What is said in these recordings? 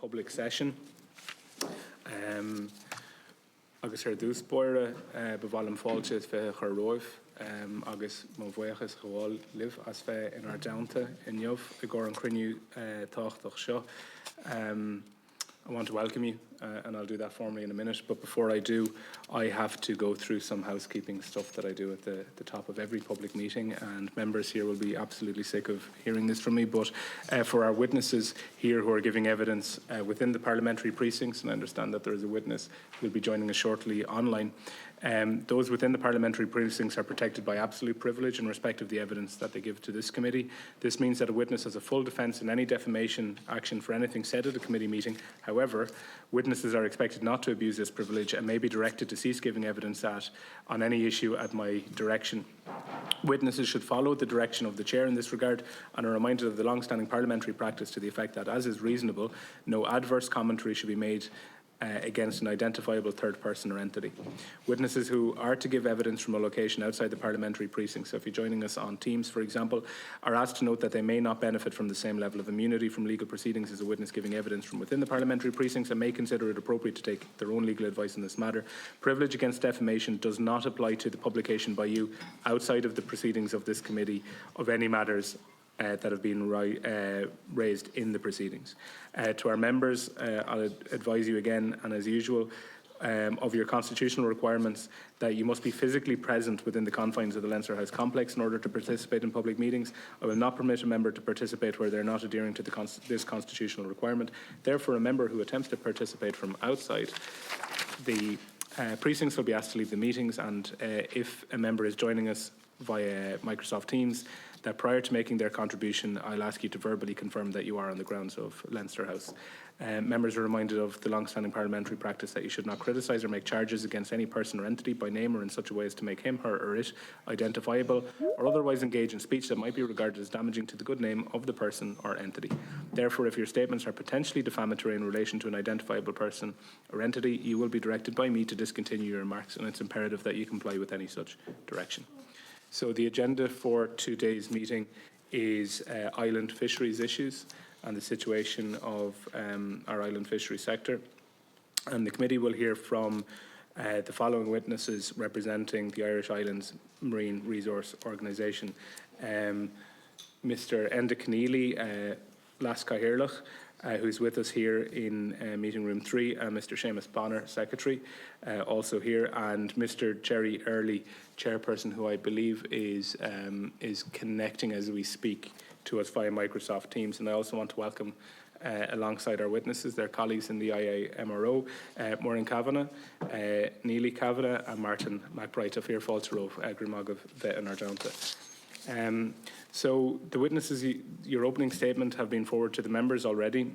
public session. Agus dús boire bhhailm fáilte fé chu roimh agus má bhuiachas gháil libh as fé in our deanta in Jobh I ggur an cruinniú táchtach seo. I want to welcome you, and I'll do that formally in a minute. But before I do, I have to go through some housekeeping stuff that I do at the top of every public meeting, and members here will be absolutely sick of hearing this from me. But for our witnesses here who are giving evidence within the parliamentary precincts, and I understand that there is a witness who will be joining us shortly online, those within the parliamentary precincts are protected by absolute privilege in respect of the evidence that they give to this committee. This means that a witness has a full defence in any defamation action for anything said at a committee meeting. However, witnesses are expected not to abuse this privilege and may be directed to cease giving evidence on any issue at my direction. Witnesses should follow the direction of the Chair in this regard and are reminded of the long-standing parliamentary practice to the effect that, as is reasonable, no adverse commentary should be made against an identifiable third person or entity. Witnesses who are to give evidence from a location outside the parliamentary precinct, so if you're joining us on Teams, for example, are asked to note that they may not benefit from the same level of immunity from legal proceedings as a witness giving evidence from within the parliamentary precincts and may consider it appropriate to take their own legal advice in this matter. Privilege against defamation does not apply to the publication by you outside of the proceedings of this committee of any matters that have been raised in the proceedings. To our members, I'll advise you again, and as usual, of your constitutional requirements that you must be physically present within the confines of the Leinster House complex in order to participate in public meetings. I will not permit a member to participate where they are not adhering to this constitutional requirement. Therefore, a member who attempts to participate from outside the precincts will be asked to leave the meetings, and if a member is joining us via Microsoft Teams, that prior to making their contribution, I'll ask you to verbally confirm that you are on the grounds of Leinster House. Members are reminded of the long-standing parliamentary practice that you should not criticise or make charges against any person or entity by name or in such a way as to make him, her or it identifiable or otherwise engage in speech that might be regarded as damaging to the good name of the person or entity. Therefore, if your statements are potentially defamatory in relation to an identifiable person or entity, you will be directed by me to discontinue your remarks, and it's imperative that you comply with any such direction. So the agenda for today's meeting is island fisheries issues and the situation of our island fishery sector. And the committee will hear from the following witnesses representing the Irish Islands Marine Resource Organisation. Mr. Enda Conneely, Lasca Hirlach, who's with us here in meeting room 3, and Mr. Séamus Bonner, Secretary, also here, and Mr. Jerry Early, Chairperson, who I believe is connecting as we speak to us via Microsoft Teams. And I also want to welcome alongside our witnesses, their colleagues in the IIMRO, Maureen Kavanagh, Neely Kavanagh, and Martin McBride of here Falterove, Grimagov Vet and Arjonta. So the witnesses, your opening statement have been forwarded to the members already.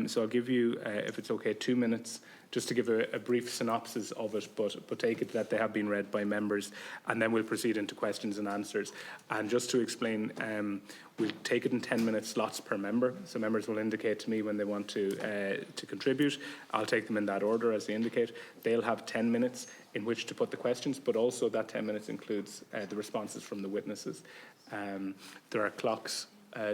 So I'll give you, if it's okay, 2 minutes just to give a brief synopsis of it, but take it that they have been read by members, and then we'll proceed into questions and answers. And just to explain, we'll take it in 10-minute slots per member. So members will indicate to me when they want to contribute. I'll take them in that order as they indicate. They'll have 10 minutes in which to put the questions, but also that 10 minutes includes the responses from the witnesses. There are clocks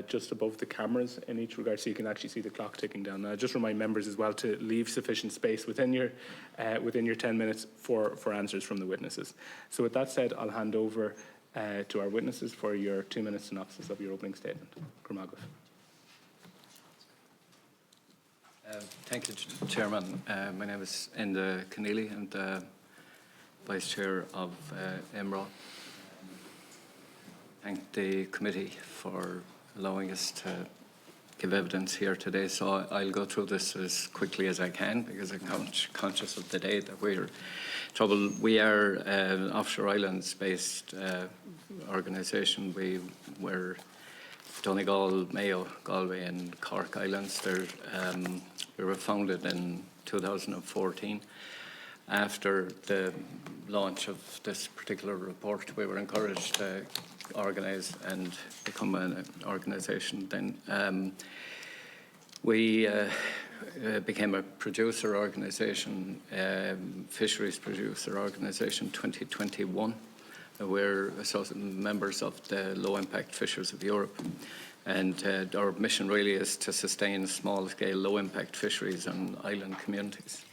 just above the cameras in each regard, so you can actually see the clock ticking down. Now, just remind members as well to leave sufficient space within your 10 minutes for answers from the witnesses. So with that said, I'll hand over to our witnesses for your 2-minute synopsis of your opening statement. Grimagov. Thank you, Chairman. My name is Enda Conneely. I'm the Vice Chair of IIMRO. Thank the committee for allowing us to give evidence here today. So I'll go through this as quickly as I can because I'm conscious of the day that we're trouble. We are an offshore islands-based organisation. We were Donegal, Mayo, Galway and Cork Islands. We were founded in 2014. After the launch of this particular report, we were encouraged to organise and become an organisation. Then we became a producer organisation, fisheries producer organisation 2021. We're members of the Low Impact Fishers of Europe. And our mission really is to sustain small-scale, low-impact fisheries on island communities.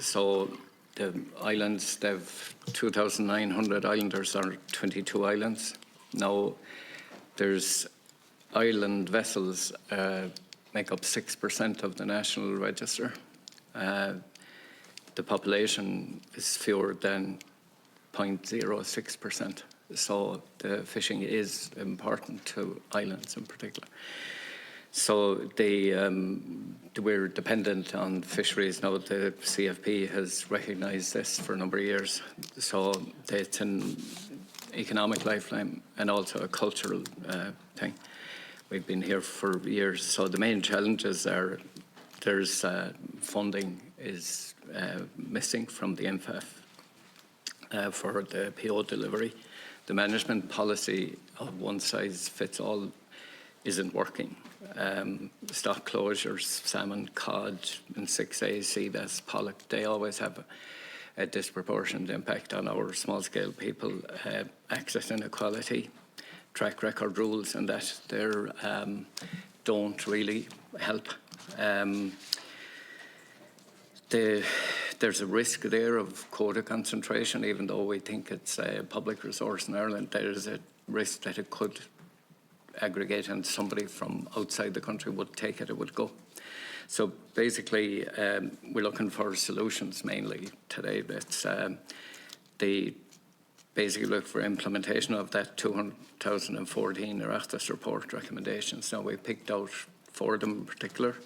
So the islands, they've 2,900 islanders on 22 islands. Now, there's island vessels make up 6% of the national register. The population is fewer than 0.06%. So the fishing is important to islands in particular. So we're dependent on fisheries now. The CFP has recognised this for a number of years. So it's an economic lifeline and also a cultural thing. We've been here for years. So the main challenges are there's funding is missing from the MFF for the PO delivery. The management policy of one size fits all isn't working. Stock closures, salmon, cod, and 6A, sea bass, pollock, they always have a disproportionate impact on our small-scale people. Access inequality, track record rules, and that don't really help. There's a risk there of quota concentration, even though we think it's a public resource in Ireland. There's a risk that it could aggregate and somebody from outside the country would take it, it would go. So basically, we're looking for solutions mainly today. That's they basically look for implementation of that 2014 Oireachtas report recommendations. Now, we picked out 4 of them in particular.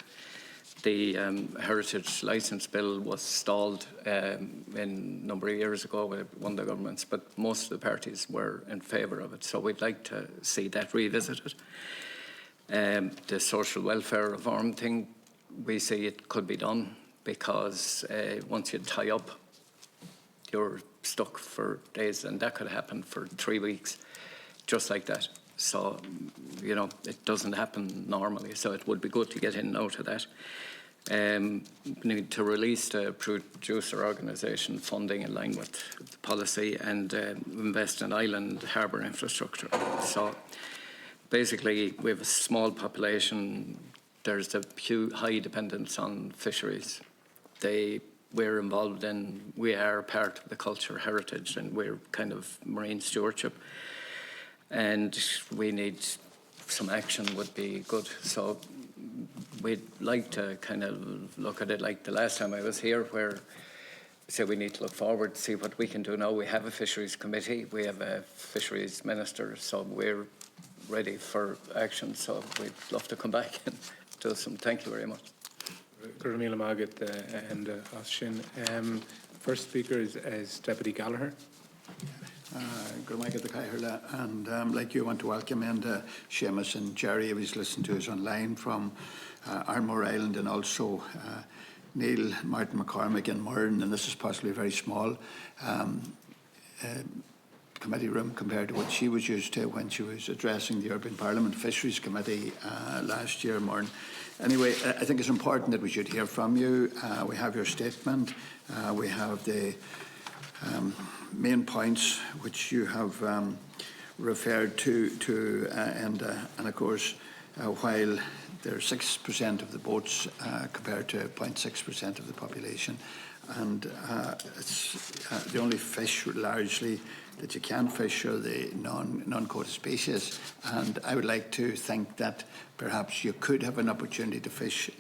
The heritage licence bill was stalled a number of years ago with one of the governments, but most of the parties were in favour of it. So we'd like to see that revisited. The social welfare reform thing, we see it could be done because once you tie up, you're stuck for days, and that could happen for 3 weeks, just like that. So, you know, it doesn't happen normally, so it would be good to get in and out of that. We need to release the producer organisation funding in line with the policy and invest in island harbour infrastructure. So basically, we have a small population. There's a high dependence on fisheries. We're involved in, we are part of the culture heritage, and we're kind of marine stewardship. And we need some action would be good. So we'd like to kind of look at it like the last time I was here, where we said we need to look forward, see what we can do now. We have a fisheries committee, we have a fisheries minister, so we're ready for action. So we'd love to come back and do some. Thank you very much. Conneely Magat and Shin. First speaker is Deputy Gallagher. And like you, want to welcome Enda, Séamus and Jerry, who's listened to us online from IIMRO Island, and also Neil, Martin McCormick and Murn, and this is possibly very small committee room compared to what she was used to when she was addressing the European Parliament Fisheries Committee last year, Murn. Anyway, I think it's important that we should hear from you. We have your statement. We have the main points which you have referred to Enda, and of course, while there are 6% of the boats compared to 0.6% of the population, and it's the only fish largely that you can fish are the non-quota species, and I would like to think that perhaps you could have an opportunity to fish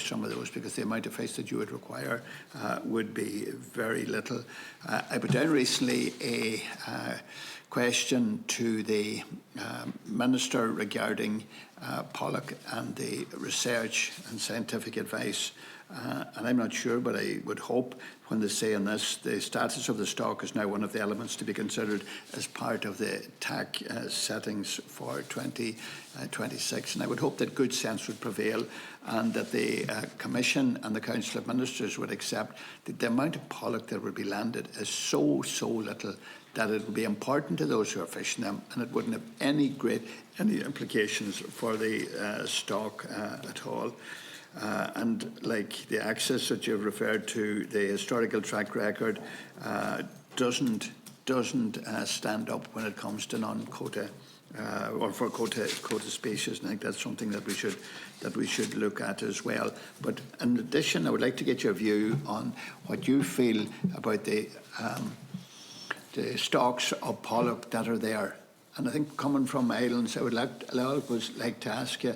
some of those, because the amount of fish that you would require would be very little. I put down recently a question to the Minister regarding pollock and the research and scientific advice. And I'm not sure, but I would hope when they say in this, the status of the stock is now one of the elements to be considered as part of the TAC settings for 2026. And I would hope that good sense would prevail, and that the Commission and the Council of Ministers would accept that the amount of pollock that would be landed is so little that it would be important to those who are fishing them, and it wouldn't have any implications for the stock at all. And like the access that you've referred to, the historical track record doesn't stand up when it comes to non-quota or for quota species. And I think that's something that we should look at as well. But in addition, I would like to get your view on what you feel about the stocks of pollock that are there. And I think coming from islands, I would like to ask you,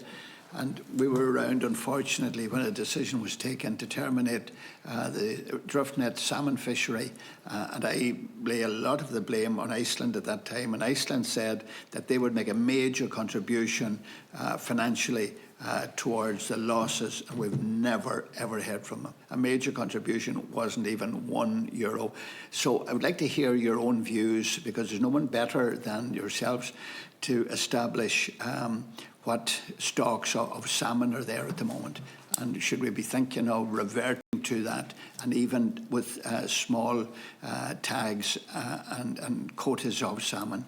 and we were around, unfortunately, when a decision was taken to terminate the drift net salmon fishery, and I lay a lot of the blame on Iceland at that time. And Iceland said that they would make a major contribution financially towards the losses, and we've never ever heard from them. A major contribution wasn't even €1. So I would like to hear your own views, because there's no one better than yourselves to establish what stocks of salmon are there at the moment, and should we be thinking of reverting to that, and even with small tags and quotas of salmon.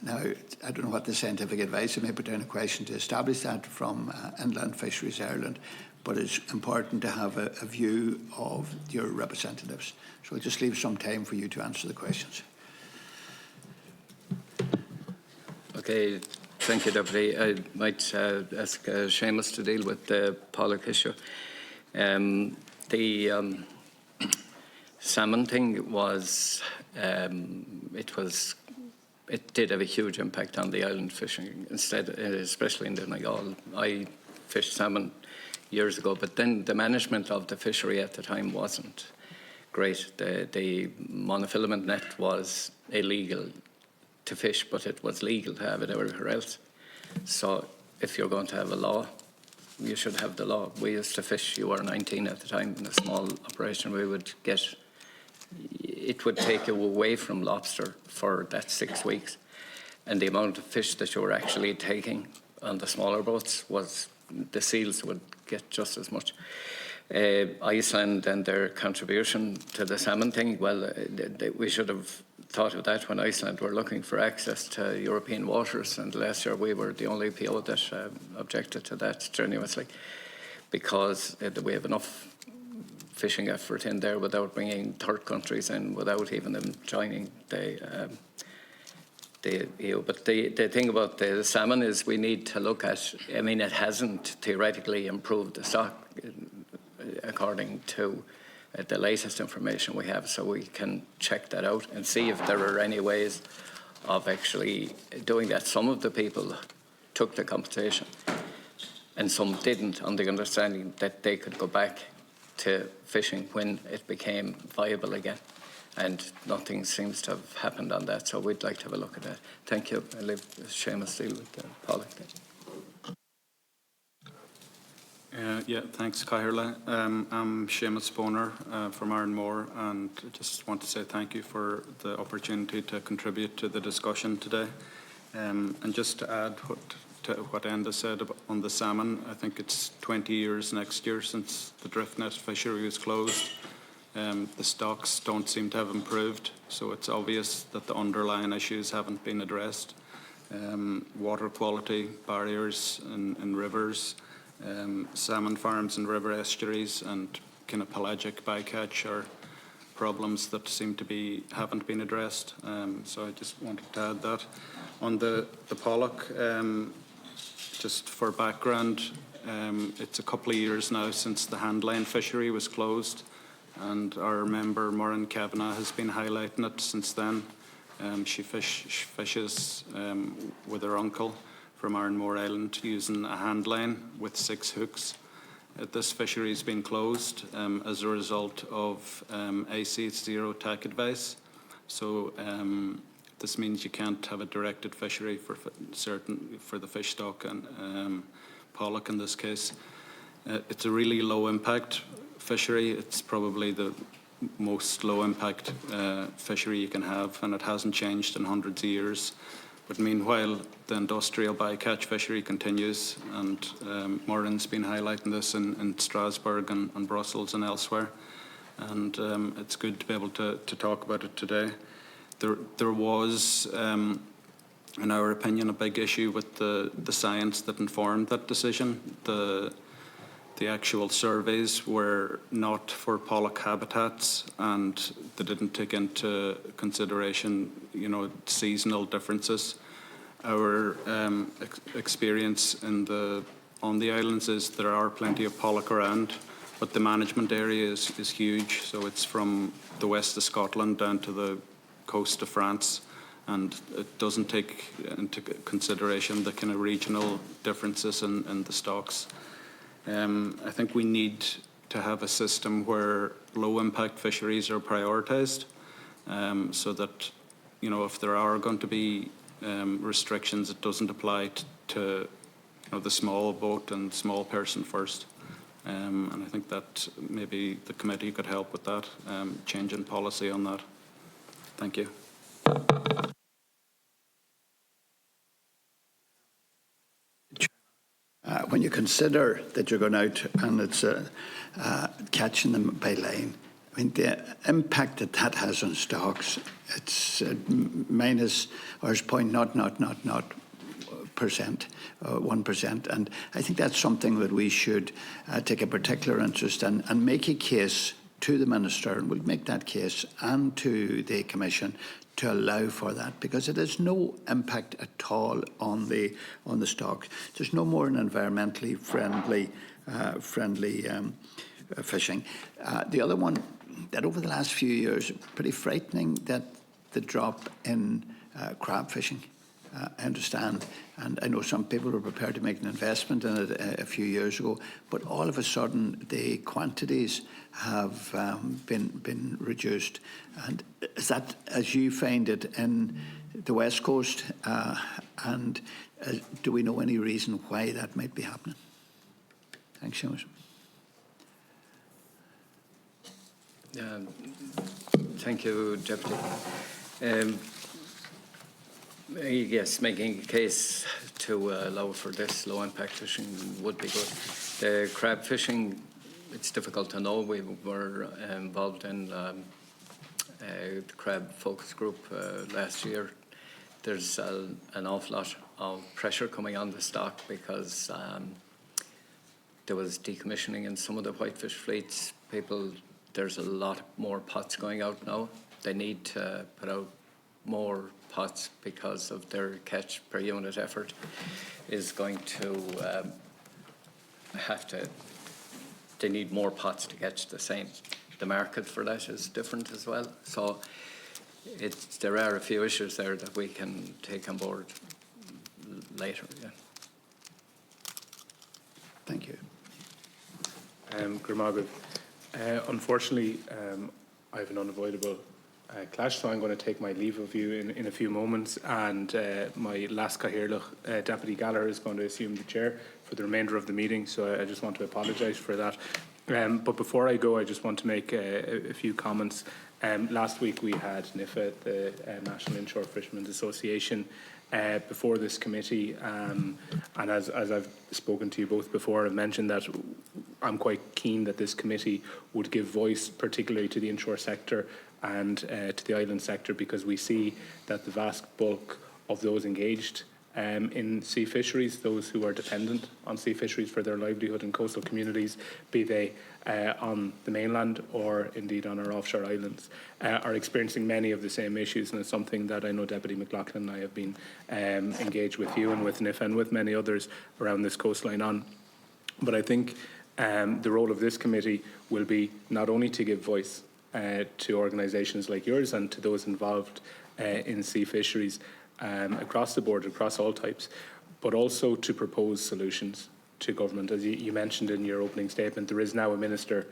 Now, I don't know what the scientific advice, I may put down a question to establish that from Inland Fisheries Ireland, but it's important to have a view of your representatives. So I'll just leave some time for you to answer the questions. Okay, thank you, Deputy. I might ask Séamus to deal with the pollock issue. The salmon thing was, it did have a huge impact on the island fishing, especially in Donegal. I fished salmon years ago, but then the management of the fishery at the time wasn't great. The monofilament net was illegal to fish, but it was legal to have it everywhere else. So if you're going to have a law, you should have the law. We used to fish, you were 19 at the time, in a small operation. We would get, it would take you away from lobster for that 6 weeks. And the amount of fish that you were actually taking on the smaller boats was, the seals would get just as much. Iceland and their contribution to the salmon thing, well, we should have thought of that when Iceland were looking for access to European waters, and last year we were the only PO that objected to that strenuously, because we have enough fishing effort in there without bringing third countries in, without even them joining the EU. But the thing about the salmon is we need to look at, I mean, it hasn't theoretically improved the stock according to the latest information we have, so we can check that out and see if there are any ways of actually doing that. Some of the people took the compensation and some didn't, on the understanding that they could go back to fishing when it became viable again, and nothing seems to have happened on that, so we'd like to have a look at that. Thank you. I'll leave Séamus deal with pollock. Yeah, thanks, Caherla. I'm Séamus Boner from Ironmore, and I just want to say thank you for the opportunity to contribute to the discussion today. And just to add to what Enda said on the salmon, I think it's 20 years next year since the drift net fishery was closed. The stocks don't seem to have improved, so it's obvious that the underlying issues haven't been addressed. Water quality, barriers in rivers, salmon farms and river estuaries, and kind of pelagic bycatch are problems that seem to haven't been addressed. So I just wanted to add that. On the pollock, just for background, it's a couple of years now since the handline fishery was closed, and our member Maureen Kavanagh has been highlighting it since then. She fishes with her uncle from Ironmore Island using a hand line with 6 hooks. This fishery has been closed as a result of AC zero tack advice. So this means you can't have a directed fishery for the fish stock and pollock in this case. It's a really low impact fishery. It's probably the most low impact fishery you can have, and it hasn't changed in hundreds of years. But meanwhile, the industrial bycatch fishery continues, and Maureen's been highlighting this in Strasbourg and Brussels and elsewhere. And it's good to be able to talk about it today. There was, in our opinion, a big issue with the science that informed that decision. The actual surveys were not for pollock habitats, and they didn't take into consideration, seasonal differences. our experience on the islands is there are plenty of pollock around, but the management area is huge. So it's from the west of Scotland down to the coast of France, and it doesn't take into consideration the kind of regional differences in the stocks. I think we need to have a system where low-impact fisheries are prioritised, so that, you know, if there are going to be restrictions, it doesn't apply to the small boat and small person first. And I think that maybe the committee could help with that, change in policy on that. Thank you. When you consider that you're going out and it's catching them by line, I mean, the impact that has on stocks, it's minus, or it's 1%, and I think that's something that we should take a particular interest in and make a case to the Minister, and we'll make that case, and to the Commission to allow for that, because it has no impact at all on the stock. There's no more an environmentally friendly fishing. The other one, that over the last few years, pretty frightening, that the drop in crab fishing. I understand, and I know some people were prepared to make an investment in it a few years ago, but all of a sudden the quantities have been reduced. And is that as you find it in the West Coast? And do we know any reason why that might be happening? Thanks, Séamus. Thank you, Deputy. Yes, making a case to allow for this low-impact fishing would be good. The crab fishing, it's difficult to know. We were involved in the crab focus group last year. There's an awful lot of pressure coming on the stock because there was decommissioning in some of the whitefish fleets. There's a lot more pots going out now. They need to put out more pots because of their catch per unit effort is going to they need more pots to catch the same. The market for that is different as well. So there are a few issues there that we can take on board later. Yeah. Thank you. Grimagov. Unfortunately, I have an unavoidable clash, so I'm going to take my leave of you in a few moments, and my last Cathaoirleach, Deputy Gallagher, is going to assume the chair for the remainder of the meeting, so I just want to apologise for that. But before I go, I just want to make a few comments. Last week we had NIFA, the National Inshore Fishermen's Association, before this committee, and as I've spoken to you both before, I've mentioned that I'm quite keen that this committee would give voice particularly to the inshore sector and to the island sector, because we see that the vast bulk of those engaged in sea fisheries, those who are dependent on sea fisheries for their livelihood in coastal communities, be they on the mainland or indeed on our offshore islands, are experiencing many of the same issues, and it's something that I know Deputy McLaughlin and I have been engaged with you and with NIFA and with many others around this coastline on. But I think the role of this committee will be not only to give voice to organisations like yours and to those involved in sea fisheries across the board, across all types, but also to propose solutions to government. As you mentioned in your opening statement, there is now a minister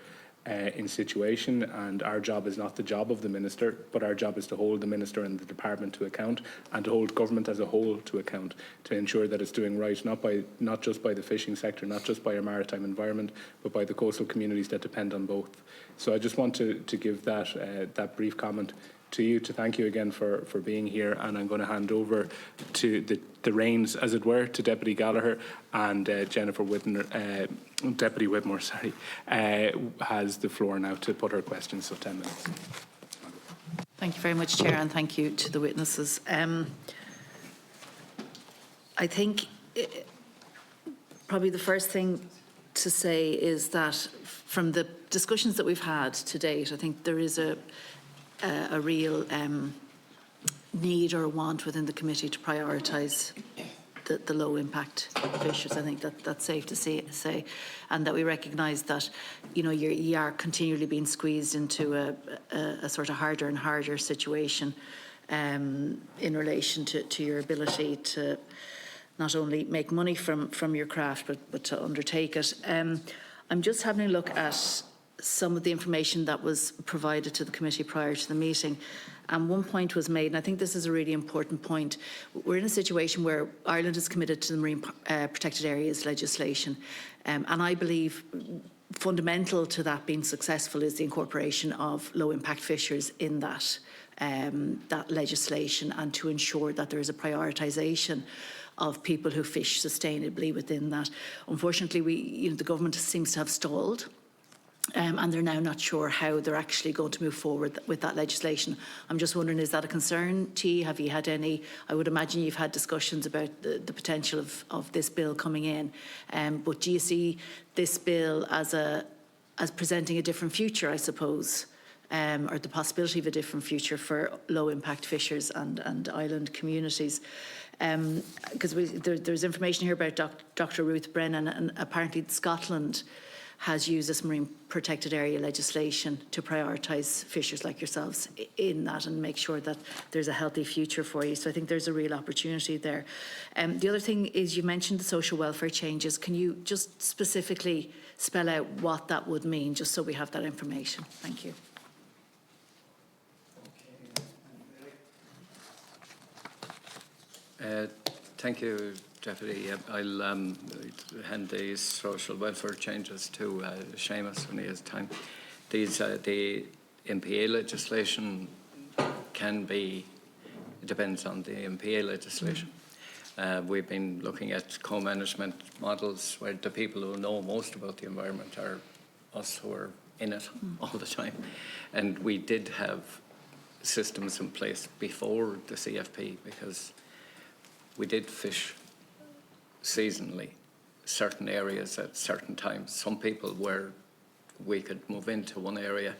in situation, and our job is not the job of the minister, but our job is to hold the minister and the department to account, and to hold government as a whole to account, to ensure that it's doing right, not just by the fishing sector, not just by our maritime environment, but by the coastal communities that depend on both. So I just want to give that brief comment to you, to thank you again for being here, and I'm going to hand over to the reins, as it were, to Deputy Gallagher, and Jennifer Whitmore, Deputy Whitmore, has the floor now to put her questions, so 10 minutes. Thank you very much, Chair, and thank you to the witnesses. I think probably the first thing to say is that from the discussions that we've had to date, I think there is a real need or want within the committee to prioritise the low impact fisheries. I think that's safe to say, and that we recognise that, you know, you are continually being squeezed into a sort of harder and harder situation in relation to your ability to not only make money from your craft but to undertake it. I'm just having a look at some of the information that was provided to the committee prior to the meeting. And one point was made, and I think this is a really important point. We're in a situation where Ireland is committed to the Marine Protected Areas legislation. And I believe fundamental to that being successful is the incorporation of low impact fisheries in that legislation, and to ensure that there is a prioritisation of people who fish sustainably within that. Unfortunately, the government seems to have stalled. And they're now not sure how they're actually going to move forward with that legislation. I'm just wondering, is that a concern to you? Have you had any? I would imagine you've had discussions about the potential of this bill coming in. But do you see this bill as presenting a different future, I suppose, or the possibility of a different future for low impact fishers and island communities? Because there's information here about Dr. Ruth Brennan, and apparently Scotland has used this marine protected area legislation to prioritise fishers like yourselves in that and make sure that there's a healthy future for you. So I think there's a real opportunity there. The other thing is, you mentioned the social welfare changes. Can you just specifically spell out what that would mean, just so we have that information? Thank you. Thank you, Deputy. I'll hand these social welfare changes to Séamus when he has time. These, the MPA legislation it depends on the MPA legislation. We've been looking at co-management models where the people who know most about the environment are us who are in it all the time. And we did have systems in place before the CFP, because we did fish seasonally certain areas at certain times. Some people where we could move into one area,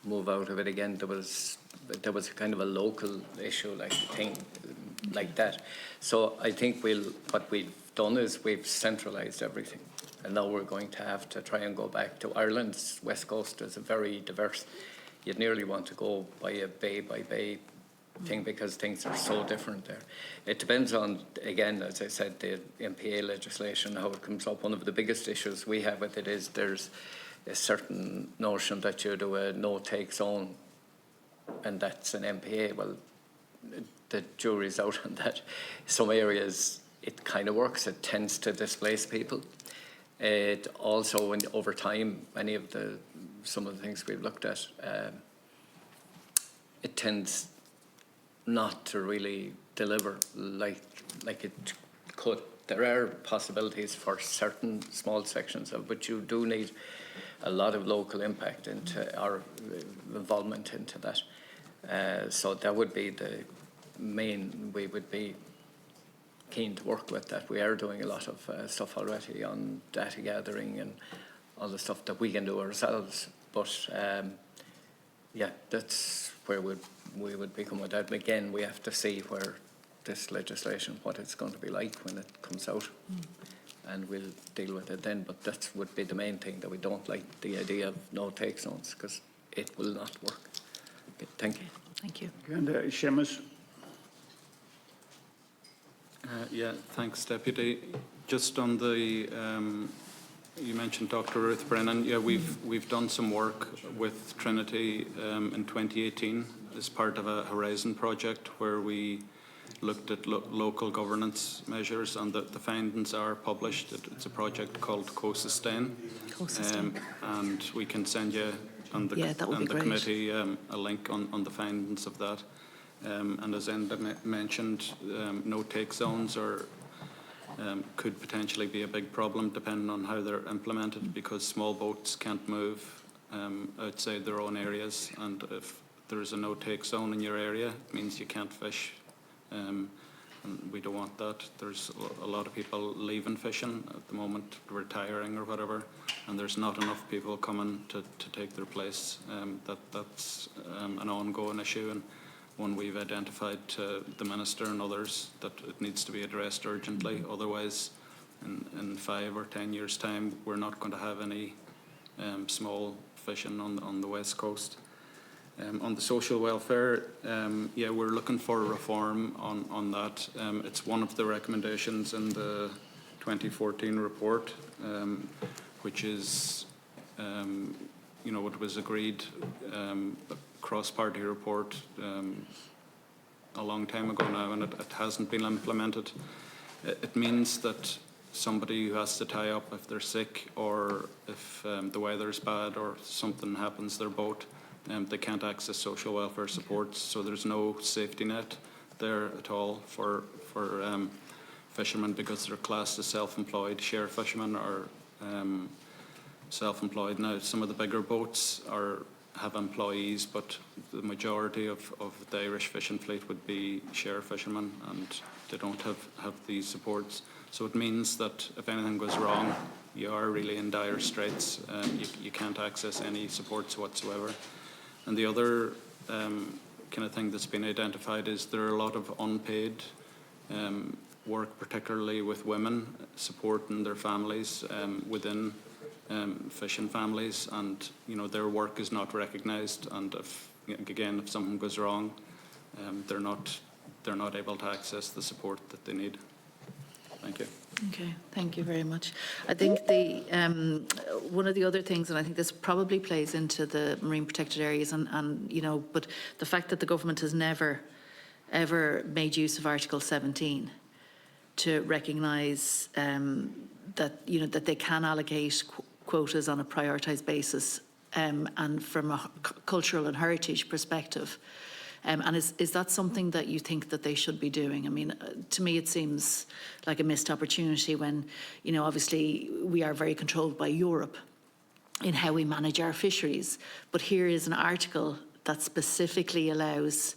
move out of it again. There was a kind of a local issue like that. So I think what we've done is we've centralised everything, and now we're going to have to try and go back to Ireland's west coast. Is a very diverse. You'd nearly want to go by bay thing, because things are so different there. It depends on, again, as I said, the MPA legislation, how it comes up. One of the biggest issues we have with it is there's a certain notion that you do a no-take zone, and that's an MPA. Well, the jury's out on that. Some areas it kind of works. It tends to displace people. It also, over time, some of the things we've looked at, it tends not to really deliver like it could. There are possibilities for certain small sections of, but you do need a lot of local impact into our involvement into that. So that would be the main. We would be keen to work with that. We are doing a lot of stuff already on data gathering and all the stuff that we can do ourselves. But yeah, that's where we would become with that. Again, we have to see where this legislation, what it's going to be like when it comes out, and we'll deal with it then. But that would be the main thing, that we don't like the idea of no-take zones, because it will not work. Okay, thank you. Thank you. And Séamus. Yeah, thanks, Deputy. Just on the, you mentioned Dr. Ruth Brennan. Yeah, we've done some work with Trinity in 2018 as part of a Horizon project where we looked at local governance measures, and the findings are published. It's a project called Co-Sustain. And we can send you and the committee a link on the findings of that. And as Enda mentioned, no-take zones could potentially be a big problem depending on how they're implemented, because small boats can't move outside their own areas, and if there's a no-take zone in your area, it means you can't fish, and we don't want that. There's a lot of people leaving fishing at the moment, retiring or whatever, and there's not enough people coming to take their place. That's an ongoing issue, and one we've identified to the Minister and others that it needs to be addressed urgently. Otherwise, in 5 or 10 years' time, we're not going to have any small fishing on the West Coast. On the social welfare, yeah, we're looking for reform on that. It's one of the recommendations in the 2014 report, which is, you know, what was agreed, a cross-party report a long time ago now, and it hasn't been implemented. It means that somebody who has to tie up if they're sick or if the weather's bad or something happens to their boat, they can't access social welfare supports, so there's no safety net there at all for fishermen, because they're classed as self-employed. Share fishermen are self-employed. Now, some of the bigger boats have employees, but the majority of the Irish fishing fleet would be share fishermen, and they don't have these supports. So it means that if anything goes wrong, you are really in dire straits. You can't access any supports whatsoever. And the other kind of thing that's been identified is there are a lot of unpaid work, particularly with women, supporting their families within fishing families, and you know, their work is not recognised. And if something goes wrong, they're not able to access the support that they need. Thank you. Okay, thank you very much. I think the one of the other things, and I think this probably plays into the marine protected areas, and you know, but the fact that the government has never ever made use of Article 17 to recognise that, you know, that they can allocate quotas on a prioritised basis, and from a cultural and heritage perspective. And is that something that you think that they should be doing? I mean, to me, it seems like a missed opportunity when, you know, obviously we are very controlled by Europe in how we manage our fisheries. But here is an article that specifically allows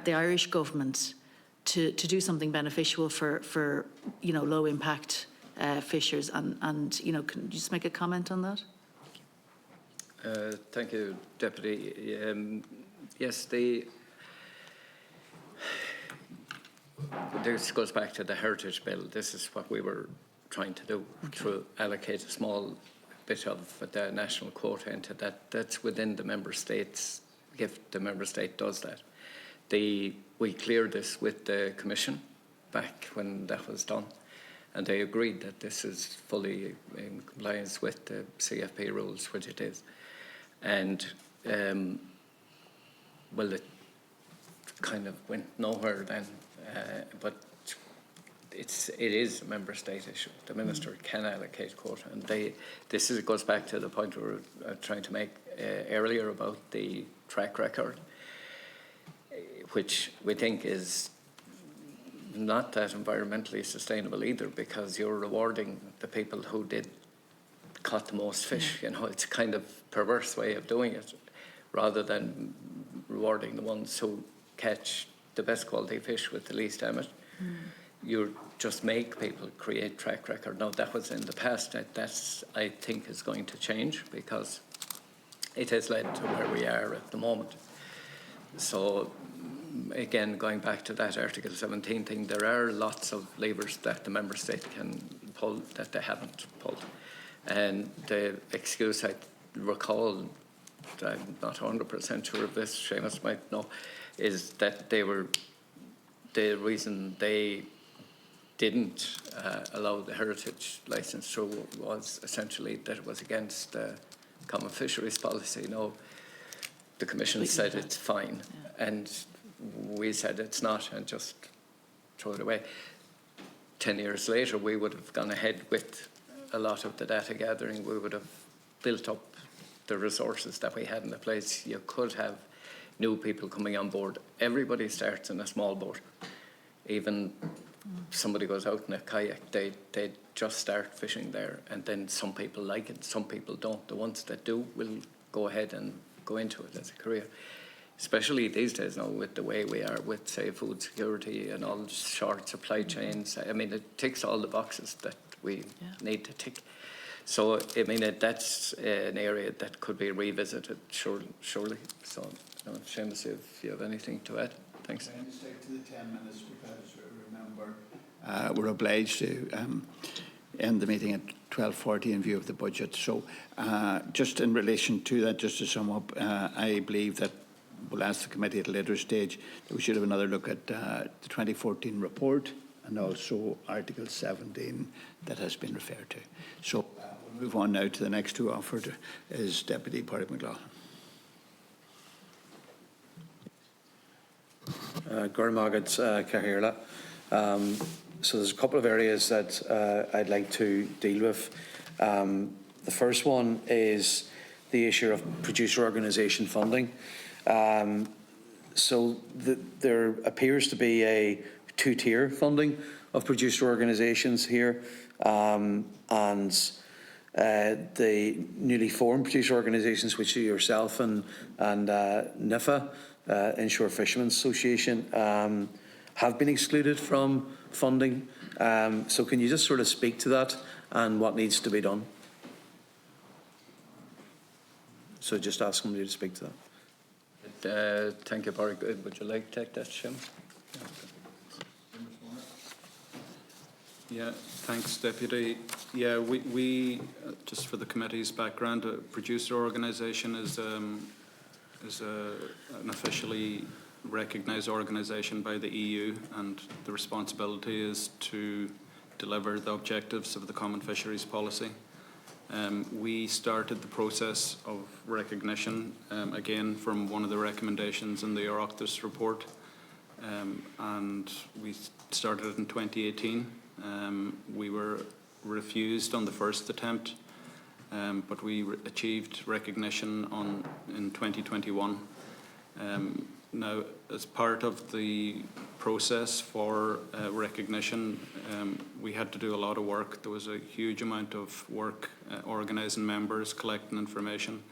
the Irish government to do something beneficial for you know, low impact fishers. And, you know, can you just make a comment on that? Thank you, Deputy. Yes, this goes back to the Heritage Bill. This is what we were trying to do, to allocate a small bit of the national quota into that. That's within the member states, if the member state does that. We cleared this with the Commission back when that was done, and they agreed that this is fully in compliance with the CFP rules, which it is. And well, it kind of went nowhere then, but it is a member state issue. The Minister can allocate quota, and goes back to the point we were trying to make earlier about the track record, which we think is not that environmentally sustainable either, because you're rewarding the people who caught the most fish. You know, it's a kind of perverse way of doing it, rather than rewarding the ones who catch the best quality fish with the least damage. You just make people create track record. Now, that was in the past. That's, I think, is going to change, because it has led to where we are at the moment. So again, going back to that Article 17 thing, there are lots of levers that the member state can pull that they haven't pulled. And the excuse I recall, I'm not 100% sure of this, Séamus might know, is that the reason they didn't allow the heritage licence through was essentially that it was against the common fisheries policy. No, the Commission said it's fine, and we said it's not, and just throw it away. 10 years later, we would have gone ahead with a lot of the data gathering. We would have built up the resources that we had in the place. You could have new people coming on board. Everybody starts in a small boat. Even somebody goes out in a kayak, they just start fishing there, and then some people like it, some people don't. The ones that do will go ahead and go into it as a career. Especially these days now, with the way we are with, say, food security and all short supply chains. I mean, it ticks all the boxes that we need to tick. So, I mean, that's an area that could be revisited, surely. So, Séamus, if you have anything to add. Thanks. Can I just stick to the 10 minutes because remember we're obliged to end the meeting at 12:40 in view of the budget. So just in relation to that, just to sum up, I believe that we'll ask the committee at a later stage that we should have another look at the 2014 report and also Article 17 that has been referred to. So we'll move on now to the next two offered is Deputy Pádraig McLaughlin. Gurmagad Cahirla. So there's a couple of areas that I'd like to deal with. The first one is the issue of producer organisation funding. There appears to be a two-tier funding of producer organisations here, and the newly formed producer organisations, which are yourself and NIFA, Inshore Fishermen's Association, have been excluded from funding. So can you just sort of speak to that and what needs to be done? So just ask somebody to speak to that. Thank you, Pádraig. Would you like to take that, Séamus? Yeah, thanks, Deputy. Yeah, we just for the committee's background, a producer organisation is an officially recognised organisation by the EU, and the responsibility is to deliver the objectives of the Common Fisheries Policy. We started the process of recognition, again, from one of the recommendations in the Oireachtas report, and we started it in 2018. We were refused on the first attempt, but we achieved recognition in 2021. Now, as part of the process for recognition, we had to do a lot of work. There was a huge amount of work organising members, collecting information,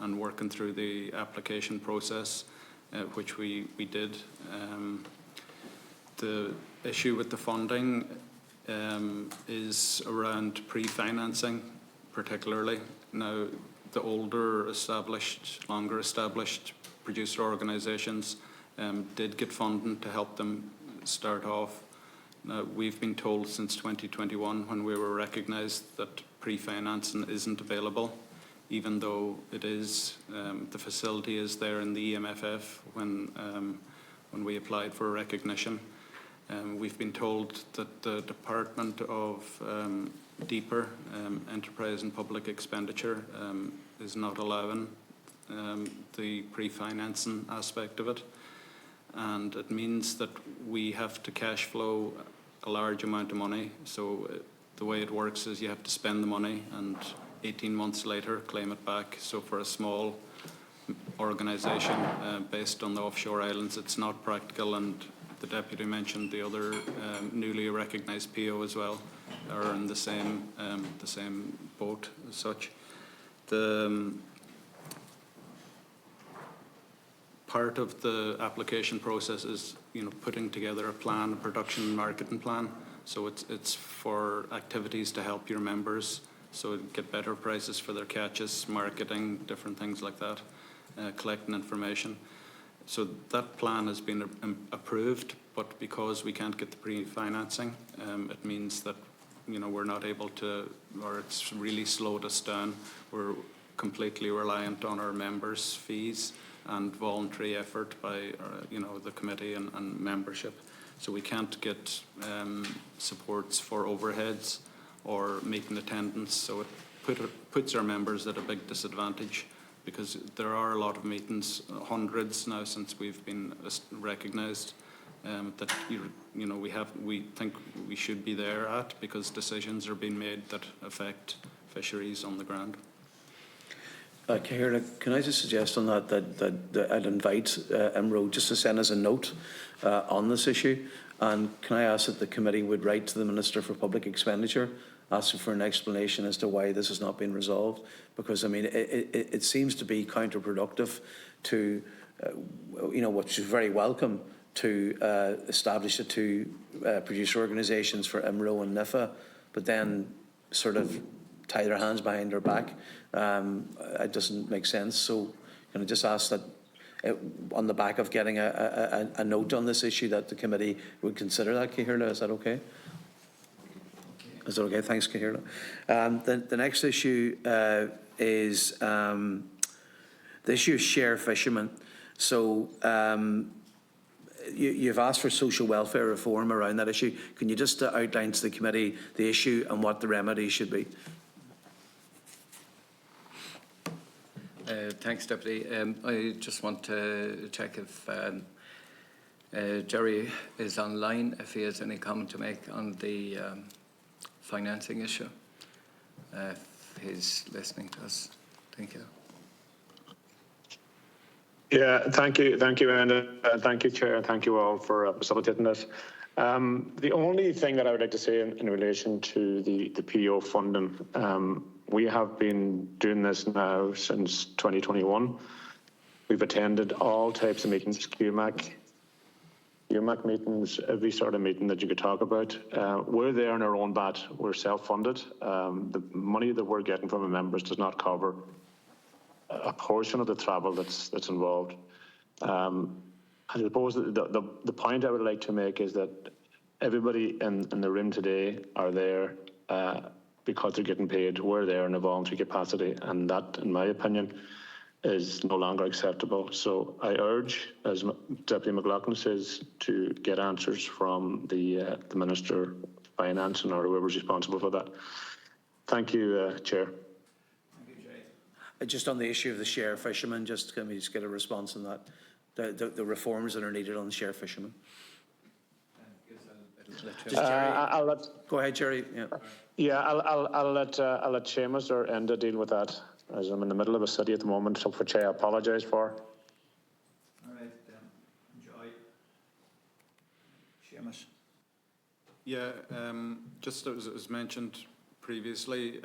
and working through the application process, which we did. The issue with the funding is around pre-financing, particularly. Now, the older established, longer established producer organisations did get funding to help them start off. Now, we've been told since 2021, when we were recognised, that pre-financing isn't available, even though it is. The facility is there in the EMFF when we applied for recognition. We've been told that the Department of Deeper Enterprise and Public Expenditure is not allowing the pre-financing aspect of it, and it means that we have to cash flow a large amount of money. So the way it works is you have to spend the money and 18 months later claim it back. So for a small organisation based on the offshore islands, it's not practical, and the Deputy mentioned the other newly recognised PO as well are in the same boat as such. The part of the application process is, putting together a plan, a production and marketing plan. So it's for activities to help your members, so get better prices for their catches, marketing, different things like that, collecting information. So that plan has been approved, but because we can't get the pre-financing, it means that we're not able to, or it's really slowed us down. We're completely reliant on our members' fees and voluntary effort by the committee and membership. So we can't get supports for overheads or meeting attendance. So it puts our members at a big disadvantage, because there are a lot of meetings, hundreds now since we've been recognised, that we think we should be there at, because decisions are being made that affect fisheries on the ground. Cahirla, can I just suggest on that I'd invite IIMRO just to send us a note on this issue, and can I ask that the committee would write to the Minister for Public Expenditure asking for an explanation as to why this has not been resolved, because I mean it seems to be counterproductive to which is very welcome, to establish the two producer organisations for IIMRO and NIFA, but then sort of tie their hands behind their back. It doesn't make sense. So can I just ask that on the back of getting a note on this issue that the committee would consider that, Cahirla? Is that okay? Is that okay? Thanks, Cahirla. The next issue is the issue of share fishermen. So you've asked for social welfare reform around that issue. Can you just outline to the committee the issue and what the remedy should be? Thanks, Deputy. I just want to check if Jerry is online, if he has any comment to make on the financing issue. If he's listening to us. Thank you. Yeah, thank you, Enda. Thank you, Chair, and thank you all for facilitating this. The only thing that I would like to say in relation to the PO funding, we have been doing this now since 2021. We've attended all types of meetings, QMAC meetings, every sort of meeting that you could talk about. We're there in our own bat. We're self-funded. The money that we're getting from our members does not cover a portion of the travel that's involved. I suppose the point I would like to make is that everybody in the room today are there because they're getting paid. We're there in a voluntary capacity, and that, in my opinion, is no longer acceptable. So I urge, as Deputy McLaughlin says, to get answers from the Minister of Finance or whoever's responsible for that. Thank you, Chair. Just on the issue of the share fishermen, can we just get a response on that? The reforms that are needed on the share fishermen. Go ahead, Jerry. Yeah, I'll let Séamus or Enda deal with that, as I'm in the middle of a study at the moment, so which I apologise for. All right, enjoy. Séamus. Yeah, just as mentioned previously,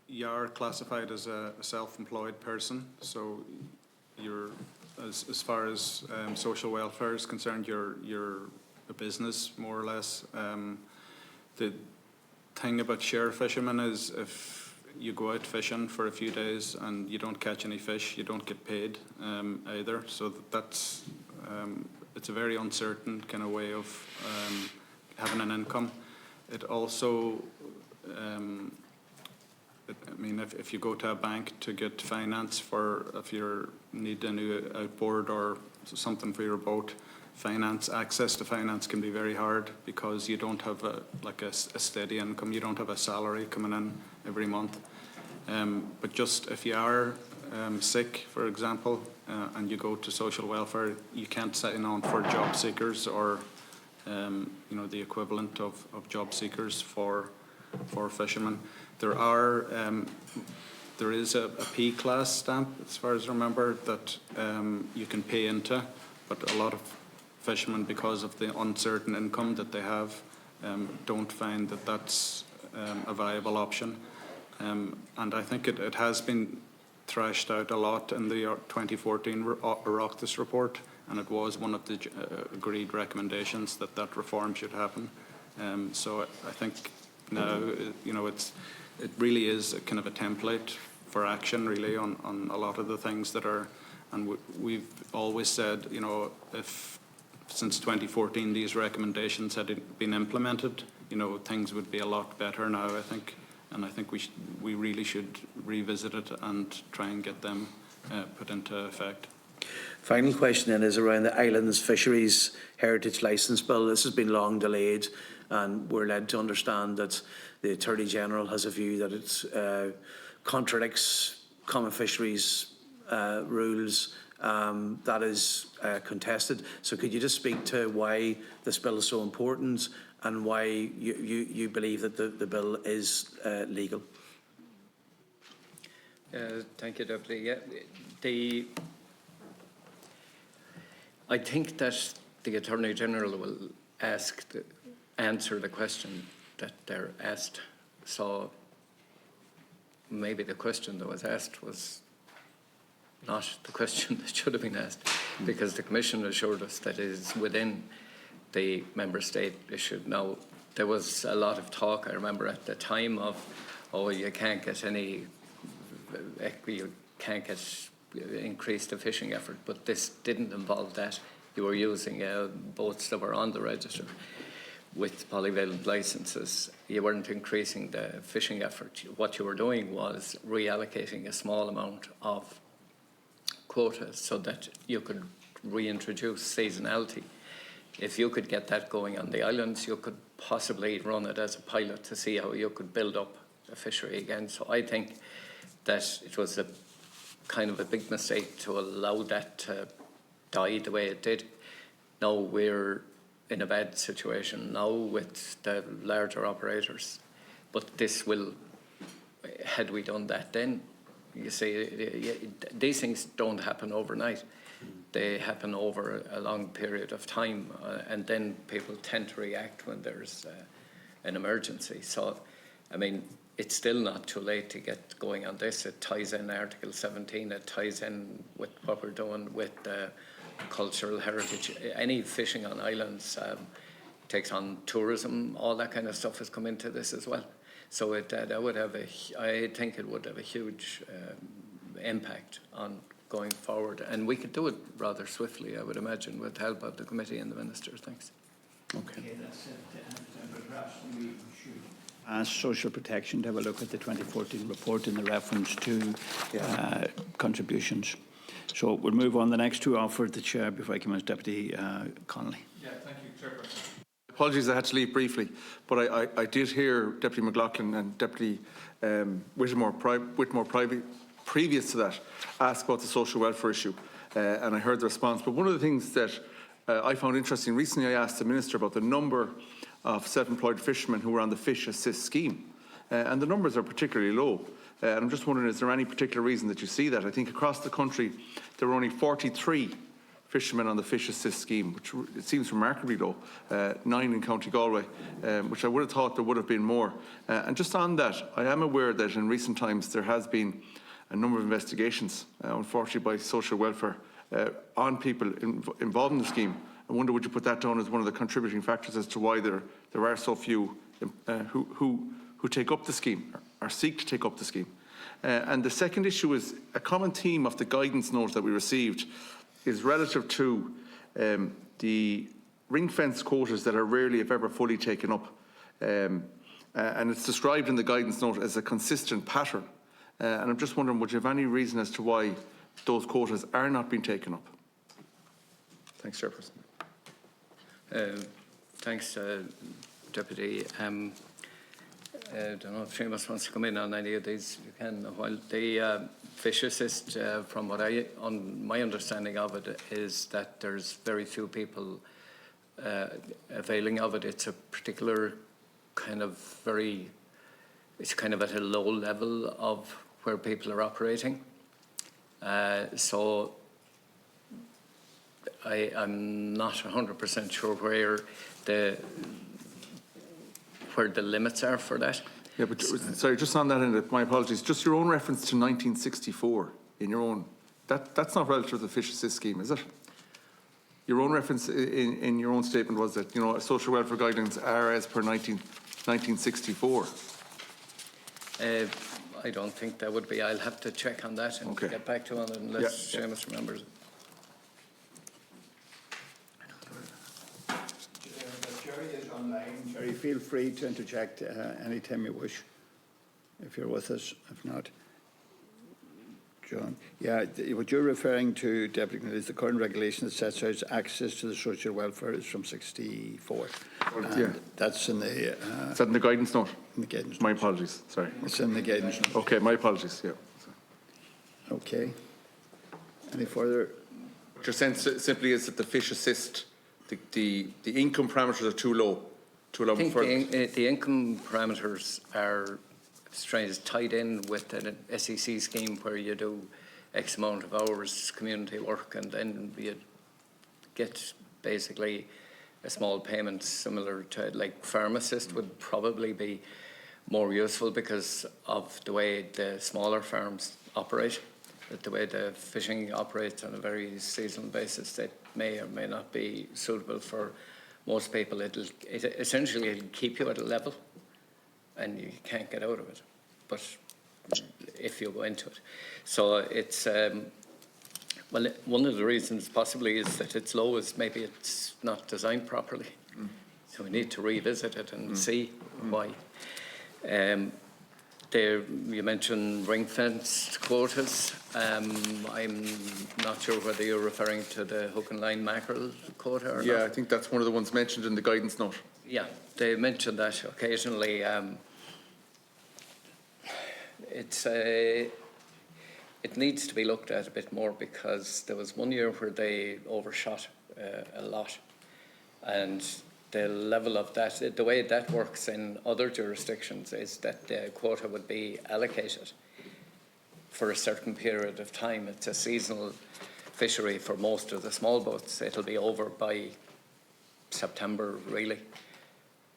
you are classified as a self-employed person, so you're, as far as social welfare is concerned, you're a business, more or less. The thing about share fishermen is if you go out fishing for a few days and you don't catch any fish, you don't get paid either. So that's it's a very uncertain kind of way of having an income. It also, I mean, if you go to a bank to get finance for, if you need a new outboard or something for your boat, access to finance can be very hard because you don't have a steady income. You don't have a salary coming in every month. But just if you are sick, for example, and you go to social welfare, you can't sign on for job seekers or you know, the equivalent of job seekers for fishermen. There is a P class stamp, as far as I remember, that you can pay into, but a lot of fishermen, because of the uncertain income that they have, don't find that that's a viable option. And I think it has been thrashed out a lot in the 2014 Oireachtas report, and it was one of the agreed recommendations that reform should happen. So I think now, you know, it really is a kind of a template for action, really, on a lot of the things that are, and we've always said, you know, if since 2014 these recommendations had been implemented, you know, things would be a lot better now, I think. And I think we really should revisit it and try and get them put into effect. Final question then is around the Islands Fisheries Heritage Licence Bill. This has been long delayed, and we're led to understand that the Attorney General has a view that it contradicts common fisheries rules. That is contested. So could you just speak to why this bill is so important and why you believe that the bill is legal? Thank you, Deputy. Yeah, I think that the Attorney General will answer the question that they're asked. So maybe the question that was asked was not the question that should have been asked, because the Commission assured us that it is within the member state issue. Now, there was a lot of talk, I remember, at the time of oh, you can't get you can't get increase the fishing effort, but this didn't involve that. You were using boats that were on the register with polyvalent licenses. You weren't increasing the fishing effort. What you were doing was reallocating a small amount of quotas so that you could reintroduce seasonality. If you could get that going on the islands, you could possibly run it as a pilot to see how you could build up a fishery again. So I think that it was a kind of a big mistake to allow that to die the way it did. Now we're in a bad situation now with the larger operators, but this will, had we done that then, you see, these things don't happen overnight. They happen over a long period of time, and then people tend to react when there's an emergency. So, I mean, it's still not too late to get going on this. It ties in Article 17, it ties in with what we're doing with cultural heritage. Any fishing on islands takes on tourism, all that kind of stuff has come into this as well. So that would have I think it would have a huge impact on going forward. And we could do it rather swiftly, I would imagine, with the help of the committee and the ministers. Thanks. Okay, that's it. But perhaps we should ask Social Protection to have a look at the 2014 report in the reference to contributions. So we'll move on. The next two offered the chair before I come as Deputy Conneely. Yeah, thank you, Chairperson. Apologies, I had to leave briefly, but I did hear Deputy McLaughlin and Deputy Whitmore previous to that ask about the social welfare issue, and I heard the response. But one of the things that I found interesting, recently I asked the Minister about the number of self-employed fishermen who were on the Fish Assist scheme, and the numbers are particularly low. And I'm just wondering, is there any particular reason that you see that? I think across the country there were only 43 fishermen on the Fish Assist scheme, which it seems remarkably low, 9 in County Galway, which I would have thought there would have been more. And just on that, I am aware that in recent times there has been a number of investigations, unfortunately by social welfare, on people involved in the scheme. I wonder, would you put that down as one of the contributing factors as to why there are so few who take up the scheme or seek to take up the scheme? And the second issue is a common theme of the guidance note that we received is relative to the ring-fence quotas that are rarely, if ever, fully taken up. And it's described in the guidance note as a consistent pattern. And I'm just wondering, would you have any reason as to why those quotas are not being taken up? Thanks, Chairperson. Thanks, Deputy. I don't know if Séamus wants to come in on any of these. You can. While the Fish Assist, from what my understanding of it, is that there's very few people availing of it. It's a particular kind of it's kind of at a low level of where people are operating. So I'm not 100% sure where the limits are for that. Yeah, but sorry, just on that end, my apologies. Just your own reference to 1964 in your own, that's not relative to the Fish Assist scheme, is it? Your own reference in your own statement was that, you know, social welfare guidelines are as per 1964. I don't think that would be. I'll have to check on that and get back to it unless Séamus remembers it. Jerry is online. Jerry, feel free to interject anytime you wish, if you're with us. If not, John. Yeah, what you're referring to, Deputy Conneely, is the current regulation that sets out access to the social welfare is from 64. Yeah. That's in the... is that in the guidance note? In the guidance note. My apologies, sorry. It's in the guidance note. Okay, my apologies, yeah. Okay. Any further? What you're saying simply is that the Fish Assist, the income parameters are too low. I think the income parameters are tied in with an SEC scheme where you do X amount of hours community work and then you get basically a small payment similar to, like, Farm Assist would probably be more useful because of the way the smaller farms operate, the way the fishing operates on a very seasonal basis. That may or may not be suitable for most people. It essentially it'll keep you at a level and you can't get out of it. but if you go into it. So it's, well, one of the reasons possibly is that it's low is maybe it's not designed properly. So we need to revisit it and see why. There, you mentioned ring-fenced quotas. I'm not sure whether you're referring to the hook and line mackerel quota or not. Yeah, I think that's one of the ones mentioned in the guidance note. Yeah, they mention that occasionally. It needs to be looked at a bit more, because there was one year where they overshot a lot, and the level of that, the way that works in other jurisdictions is that the quota would be allocated for a certain period of time. It's a seasonal fishery for most of the small boats. It'll be over by September, really.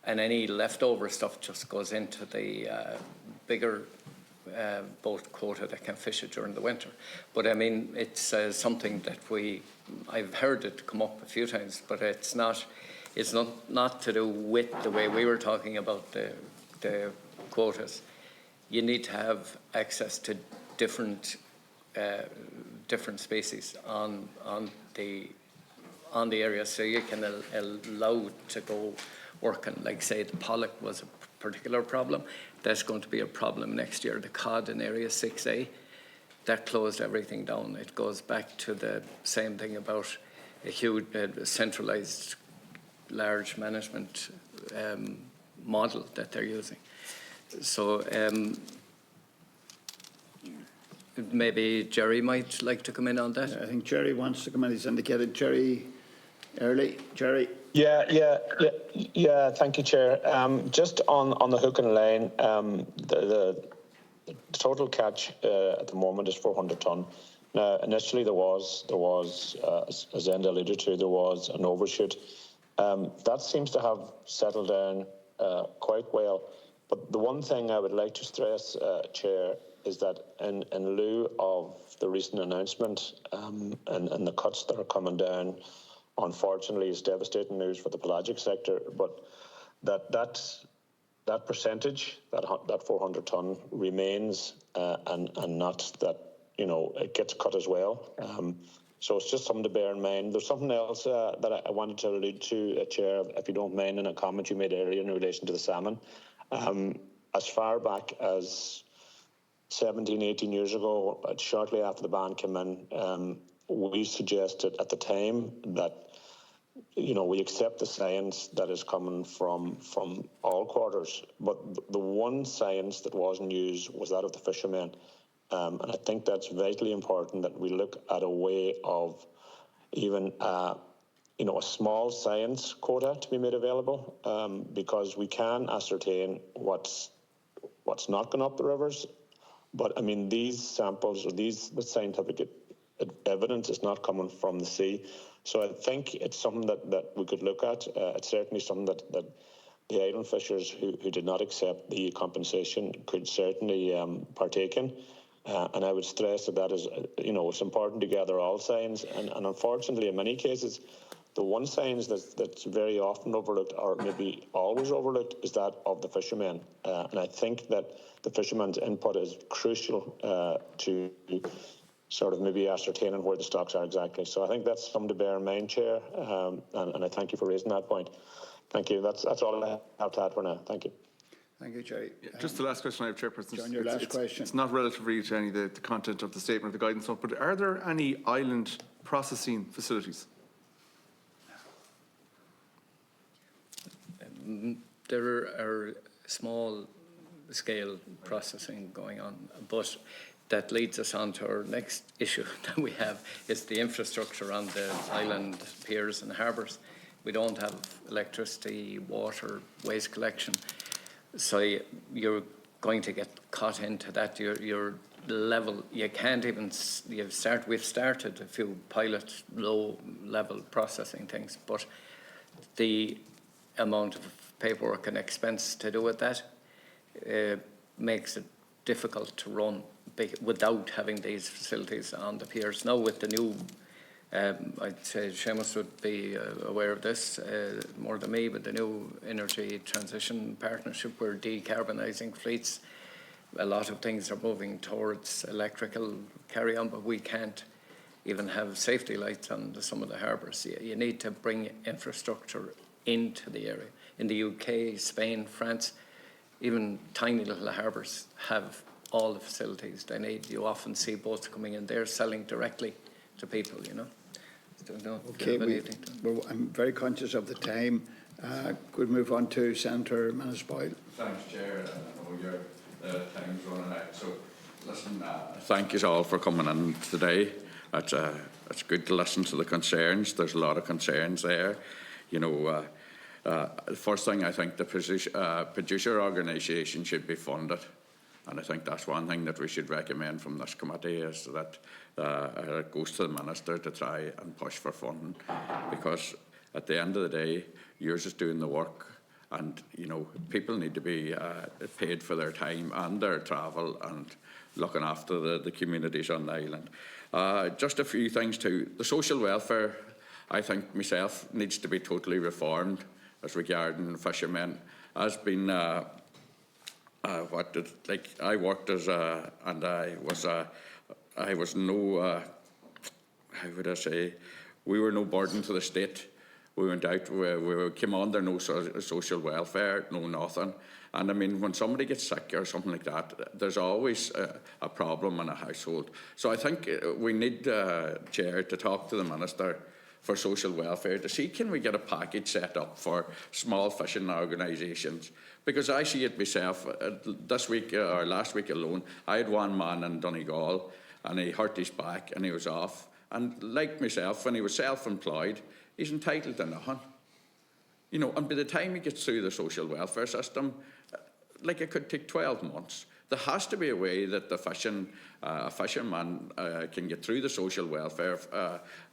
And any leftover stuff just goes into the bigger boat quota that can fish it during the winter. But I mean, it's something that I've heard it come up a few times, but it's not to do with the way we were talking about the quotas. You need to have access to different species on the area, so you can allow to go working. Like, say, the pollock was a particular problem. That's going to be a problem next year. The cod in Area 6A, that closed everything down. It goes back to the same thing about a huge centralised large management model that they're using. So maybe Jerry might like to come in on that. I think Jerry wants to come in. He's indicated. Jerry Early. Jerry. Yeah. Thank you, Chair. Just on the hook and line, the total catch at the moment is 400 tonne. Now, initially there was as Enda alluded to, there was an overshoot. That seems to have settled down quite well. But the one thing I would like to stress, Chair, is that in lieu of the recent announcement and the cuts that are coming down, unfortunately, is devastating news for the pelagic sector. But that percentage, that 400 tonne, remains, and not that it gets cut as well. So it's just something to bear in mind. There's something else that I wanted to allude to, Chair, if you don't mind, in a comment you made earlier in relation to the salmon. As far back as 17, 18 years ago, shortly after the ban came in, we suggested at the time that we accept the science that is coming from all quarters, but the one science that wasn't used was that of the fishermen. And I think that's vitally important, that we look at a way of even a small science quota to be made available, because we can ascertain what's not going up the rivers. But I mean, these samples or the scientific evidence is not coming from the sea. So I think it's something that we could look at. It's certainly something that the island fishers who did not accept the compensation could certainly partake in. And I would stress that is, it's important to gather all signs. And unfortunately, in many cases, the one signs that's very often overlooked, or maybe always overlooked, is that of the fishermen. And I think that the fishermen's input is crucial to sort of maybe ascertaining where the stocks are exactly. So I think that's something to bear in mind, Chair, and I thank you for raising that point. Thank you. That's all I have to add for now. Thank you. Thank you, Jerry. Just the last question I have, Chairperson. John, your last question. It's not relative really to any of the content of the statement of the guidance note, but are there any island processing facilities? There are small scale processing going on, but that leads us on to our next issue that we have, is the infrastructure on the island piers and harbours. We don't have electricity, water, waste collection. So you're going to get caught into that. Your level, you can't even, we've started a few pilot low-level processing things, but the amount of paperwork and expense to do with that makes it difficult to run without having these facilities on the piers. Now with the new, I'd say Séamus would be aware of this more than me, but the new energy transition partnership, we're decarbonising fleets. a lot of things are moving towards electrical carry-on, but we can't even have safety lights on some of the harbours. You need to bring infrastructure into the area. In the UK, Spain, France, even tiny little harbours have all the facilities they need. You often see boats coming in there selling directly to people, you know. Okay, I'm very conscious of the time. Could move on to Senator Manisboyle. Thanks, Chair. I know your time's running out. So, listen, thank you all for coming in today. It's good to listen to the concerns. There's a lot of concerns there. You know, the first thing, I think the producer organisation should be funded. And I think that's one thing that we should recommend from this committee, is that it goes to the Minister to try and push for funding, because at the end of the day, yours is doing the work, and you know, people need to be paid for their time and their travel and looking after the communities on the island. Just a few things too. The social welfare, I think myself, needs to be totally reformed as regarding fishermen. Has been I worked as and I was no how would I say, we were no burden to the state. We went out, we came under no social welfare, no nothing. And I mean, when somebody gets sick or something like that, there's always a problem in a household. So I think we need, Chair, to talk to the Minister for social welfare to see, can we get a package set up for small fishing organisations? Because I see it myself. This week or last week alone, I had one man in Donegal and he hurt his back and he was off. And like myself, when he was self-employed, he's entitled to nothing. You know, and by the time he gets through the social welfare system, like it could take 12 months. There has to be a way that the fisherman can get through the social welfare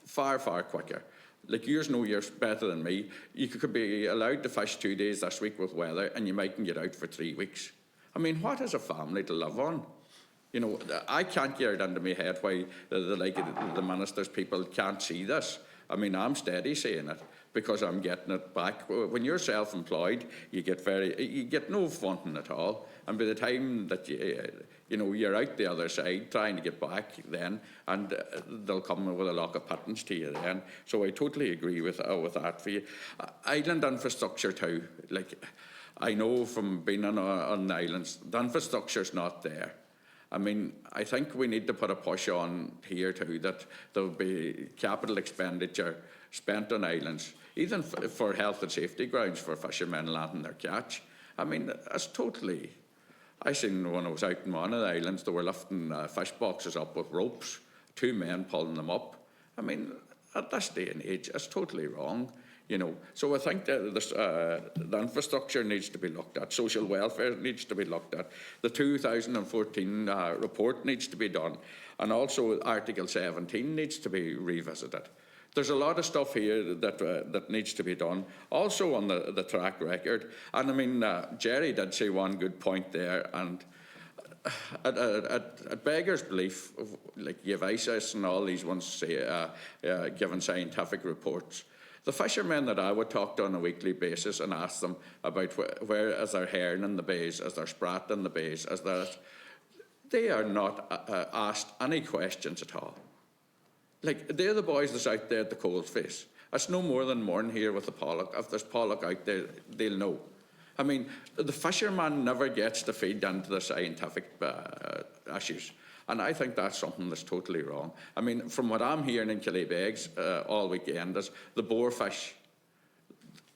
far, far quicker. Like yours know yours better than me. You could be allowed to fish 2 days this week with weather and you mightn't get out for 3 weeks. I mean, what is a family to live on? You know, I can't get it into my head why the Minister's people can't see this. I mean, I'm steady saying it because I'm getting it back. When you're self-employed, you get no funding at all. And by the time that you're out the other side trying to get back then, and they'll come with a lot of pittance to you then. So I totally agree with that for you. Island infrastructure too. Like, I know from being on the islands, the infrastructure's not there. I mean, I think we need to put a push on here too, that there will be capital expenditure spent on islands, even for health and safety grounds for fishermen landing their catch. I mean, it's totally... I seen when I was out in one of the islands, they were lifting fish boxes up with ropes, 2 men pulling them up. I mean, at this day and age, it's totally wrong. You know, so I think that the infrastructure needs to be looked at. Social welfare needs to be looked at. The 2014 report needs to be done. And also Article 17 needs to be revisited. There's a lot of stuff here that needs to be done. Also on the track record. And I mean, Jerry did say one good point there. And it beggars belief, like IIMRO and all these ones say, given scientific reports. The fishermen that I would talk to on a weekly basis and ask them about where is there herring in the bays, is there sprat in the bays, is there... They are not asked any questions at all. Like, they're the boys that's out there at the coalface. It's no more than morning here with the pollock. If there's pollock out there, they'll know. I mean, the fisherman never gets to feed into the scientific issues. And I think that's something that's totally wrong. I mean, from what I'm hearing in Killybegs all weekend is the boarfish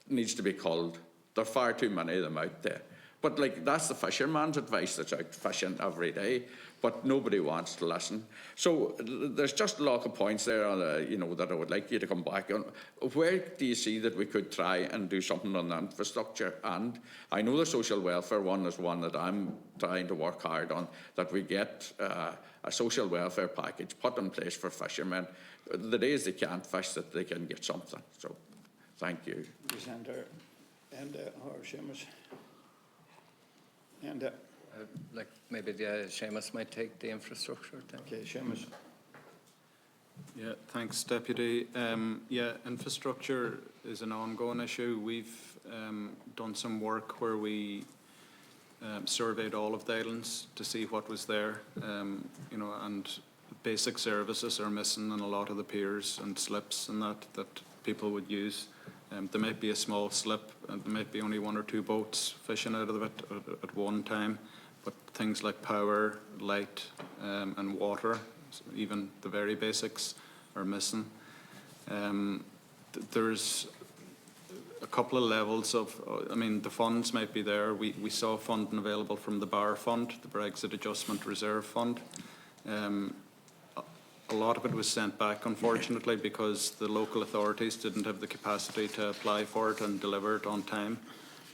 needs to be culled. There are far too many of them out there. But like, that's the fisherman's advice that's out fishing every day. But nobody wants to listen. So there's just a lot of points there, that I would like you to come back on. Where do you see that we could try and do something on the infrastructure? And I know the social welfare one is one that I'm trying to work hard on, that we get a social welfare package put in place for fishermen. The days they can't fish, that they can get something. So thank you. Senator Enda or Séamus? Enda. Like maybe Séamus might take the infrastructure thing. Okay, Séamus. Yeah, thanks, Deputy. Infrastructure is an ongoing issue. We've done some work where we surveyed all of the islands to see what was there, you know, and basic services are missing in a lot of the piers and slips and that people would use. There might be a small slip and there might be only 1 or 2 boats fishing out of it at one time, but things like power, light and water, even the very basics, are missing. There's a couple of levels of, I mean, the funds might be there. We saw funding available from the BAR Fund, the Brexit Adjustment Reserve Fund. A lot of it was sent back, unfortunately, because the local authorities didn't have the capacity to apply for it and deliver it on time.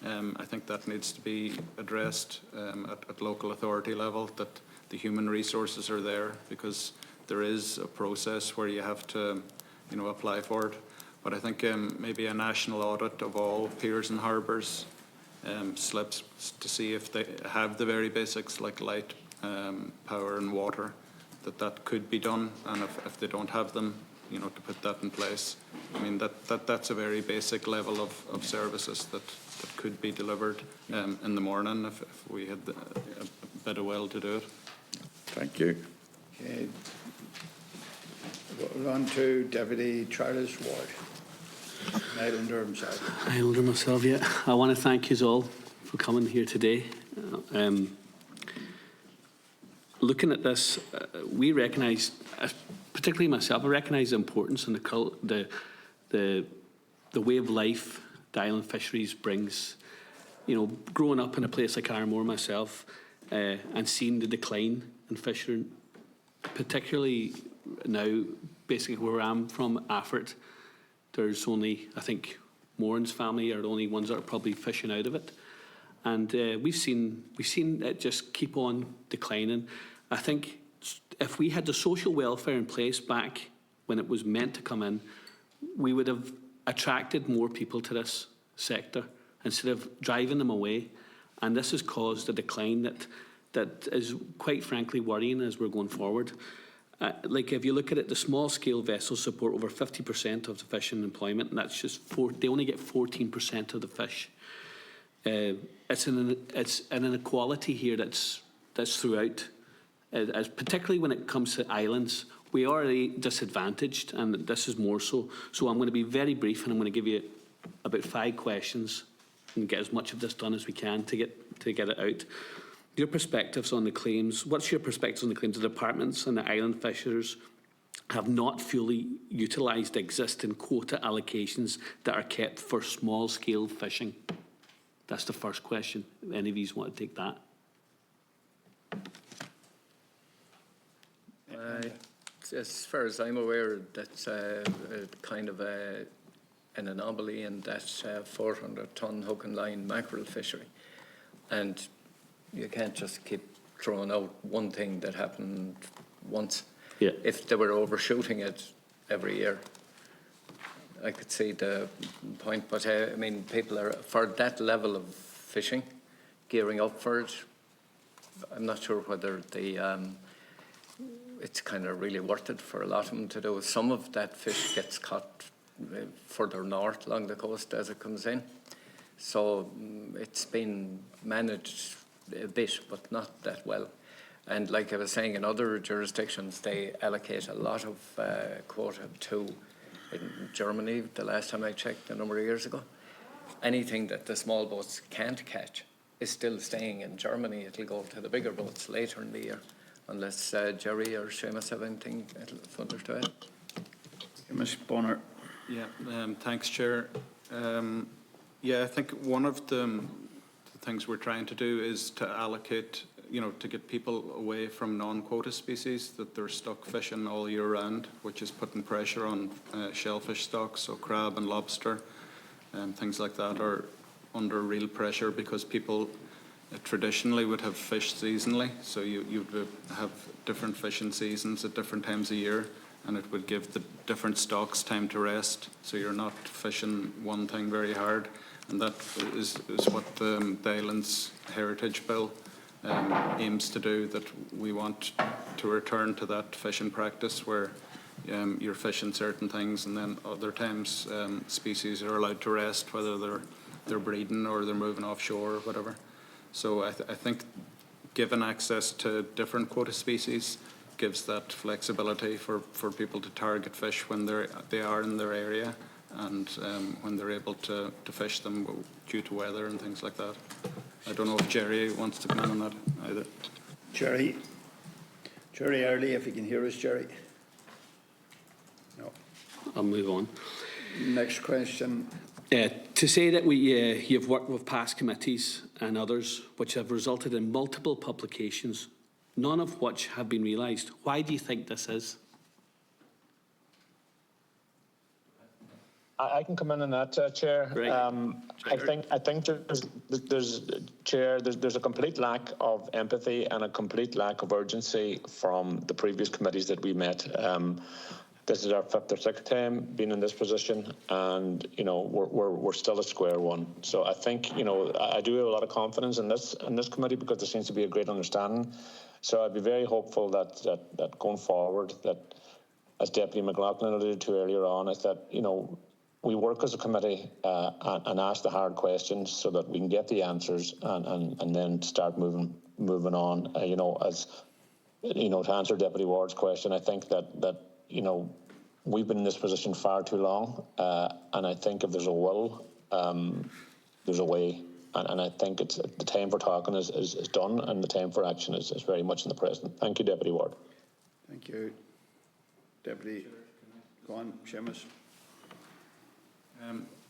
I think that needs to be addressed at local authority level, that the human resources are there, because there is a process where you have to, you know, apply for it. But I think maybe a national audit of all piers and harbours, slips, to see if they have the very basics like light, power and water, that could be done, and if they don't have them, you know, to put that in place. I mean, that's a very basic level of services that could be delivered in the morning if we had a bit of will to do it. Thank you. Okay. We're on to Deputy Charles Ward, Islander himself. Islander myself, yeah. I want to thank you all for coming here today. Looking at this, we recognise, particularly myself, I recognise the importance and the way of life the island fisheries brings. You know, growing up in a place like IIMRO myself, and seeing the decline in fishing, particularly now, basically where I'm from, Afford, there's only, I think, Moran's family are the only ones that are probably fishing out of it. And we've seen it just keep on declining. I think if we had the social welfare in place back when it was meant to come in, we would have attracted more people to this sector instead of driving them away. And this has caused a decline that is quite frankly worrying as we're going forward. Like if you look at it, the small scale vessels support over 50% of the fishing employment, and that's just they only get 14% of the fish. It's an inequality here that's throughout, as particularly when it comes to islands. We are already disadvantaged, and this is more so. So I'm going to be very brief, and I'm going to give you about 5 questions and get as much of this done as we can to get it out. Your perspectives on the claims. What's your perspectives on the claims? The departments and the island fishers have not fully utilised existing quota allocations that are kept for small-scale fishing. That's the first question. Any of you want to take that? As far as I'm aware, that's kind of an anomaly in that 400-ton hook and line mackerel fishery. And you can't just keep throwing out one thing that happened once. Yeah. If they were overshooting it every year, I could see the point. But I mean, people are, for that level of fishing, gearing up for it. I'm not sure whether it's kind of really worth it for a lot of them to do. Some of that fish gets caught further north along the coast as it comes in. So it's been managed a bit, but not that well. And like I was saying, in other jurisdictions, they allocate a lot of quota to, in Germany, the last time I checked, a number of years ago. Anything that the small boats can't catch is still staying in Germany. It'll go to the bigger boats later in the year, unless Jerry or Séamus have anything further to add. Mr. Bonner. Yeah, thanks, Chair. Yeah, I think one of the things we're trying to do is to allocate, you know, to get people away from non-quota species that they're stuck fishing all year round, which is putting pressure on shellfish stocks, so crab and lobster and things like that are under real pressure because people traditionally would have fished seasonally, so you would have different fishing seasons at different times of year, and it would give the different stocks time to rest, so you're not fishing one thing very hard. And that is what the Islands Heritage Bill aims to do, that we want to return to that fishing practice where you're fishing certain things and then other times species are allowed to rest, whether they're breeding or they're moving offshore or whatever. So I think given access to different quota species gives that flexibility for people to target fish when they are in their area, and when they're able to fish them due to weather and things like that. I don't know if Jerry wants to come in on that either. Jerry Early, if you can hear us, Jerry. No. I'll move on. Next question. To say that you've worked with past committees and others which have resulted in multiple publications, none of which have been realised. Why do you think this is? I can come in on that, Chair. Great. I think there's a complete lack of empathy and a complete lack of urgency from the previous committees that we met. This is our 5th or 6th time being in this position, and we're still at square one. So I think I do have a lot of confidence in this committee because there seems to be a great understanding. So I'd be very hopeful that going forward, that as Deputy McLaughlin alluded to earlier on, is that we work as a committee and ask the hard questions so that we can get the answers and then start moving on. As to answer Deputy Ward's question, I think that we've been in this position far too long, and I think if there's a will, there's a way. And I think it's the time for talking is done, and the time for action is very much in the present. Thank you, Deputy Ward. Thank you. Deputy, go on, Séamus.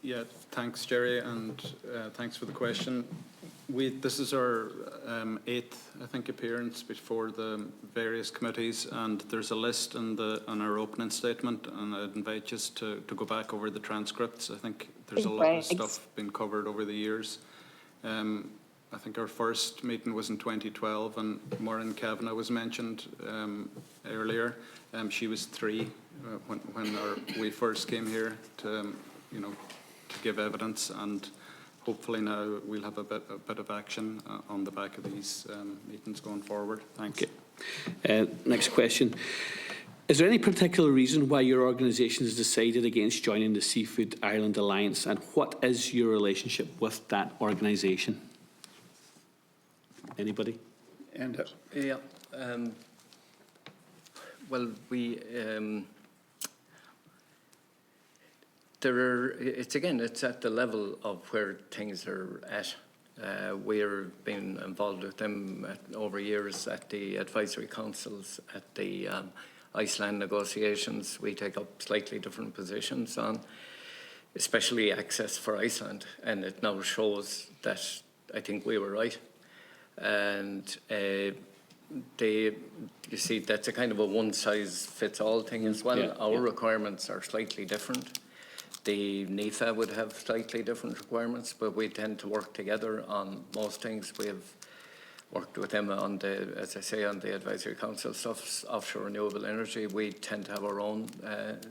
Yeah, thanks, Jerry, and thanks for the question. This is our 8th, I think, appearance before the various committees, and there's a list on our opening statement, and I'd invite you to go back over the transcripts. I think there's a lot of stuff been covered over the years. I think our first meeting was in 2012, and Maureen Kavanagh was mentioned earlier. She was 3 when we first came here to give evidence, and hopefully now we'll have a bit of action on the back of these meetings going forward. Thanks. Okay. Next question. Is there any particular reason why your organisation has decided against joining the Seafood Ireland Alliance, and what is your relationship with that organisation? Anybody? Enda. Yeah. Well, it's at the level of where things are at. We're been involved with them over years at the advisory councils, at the Iceland negotiations. We take up slightly different positions on, especially access for Iceland, and it now shows that I think we were right. And you see, that's a kind of a one-size-fits-all thing as well. Yeah, Our requirements are slightly different. The NIFA would have slightly different requirements, but we tend to work together on most things. We have worked with them on as I say, on the advisory council stuff, offshore renewable energy. We tend to have our own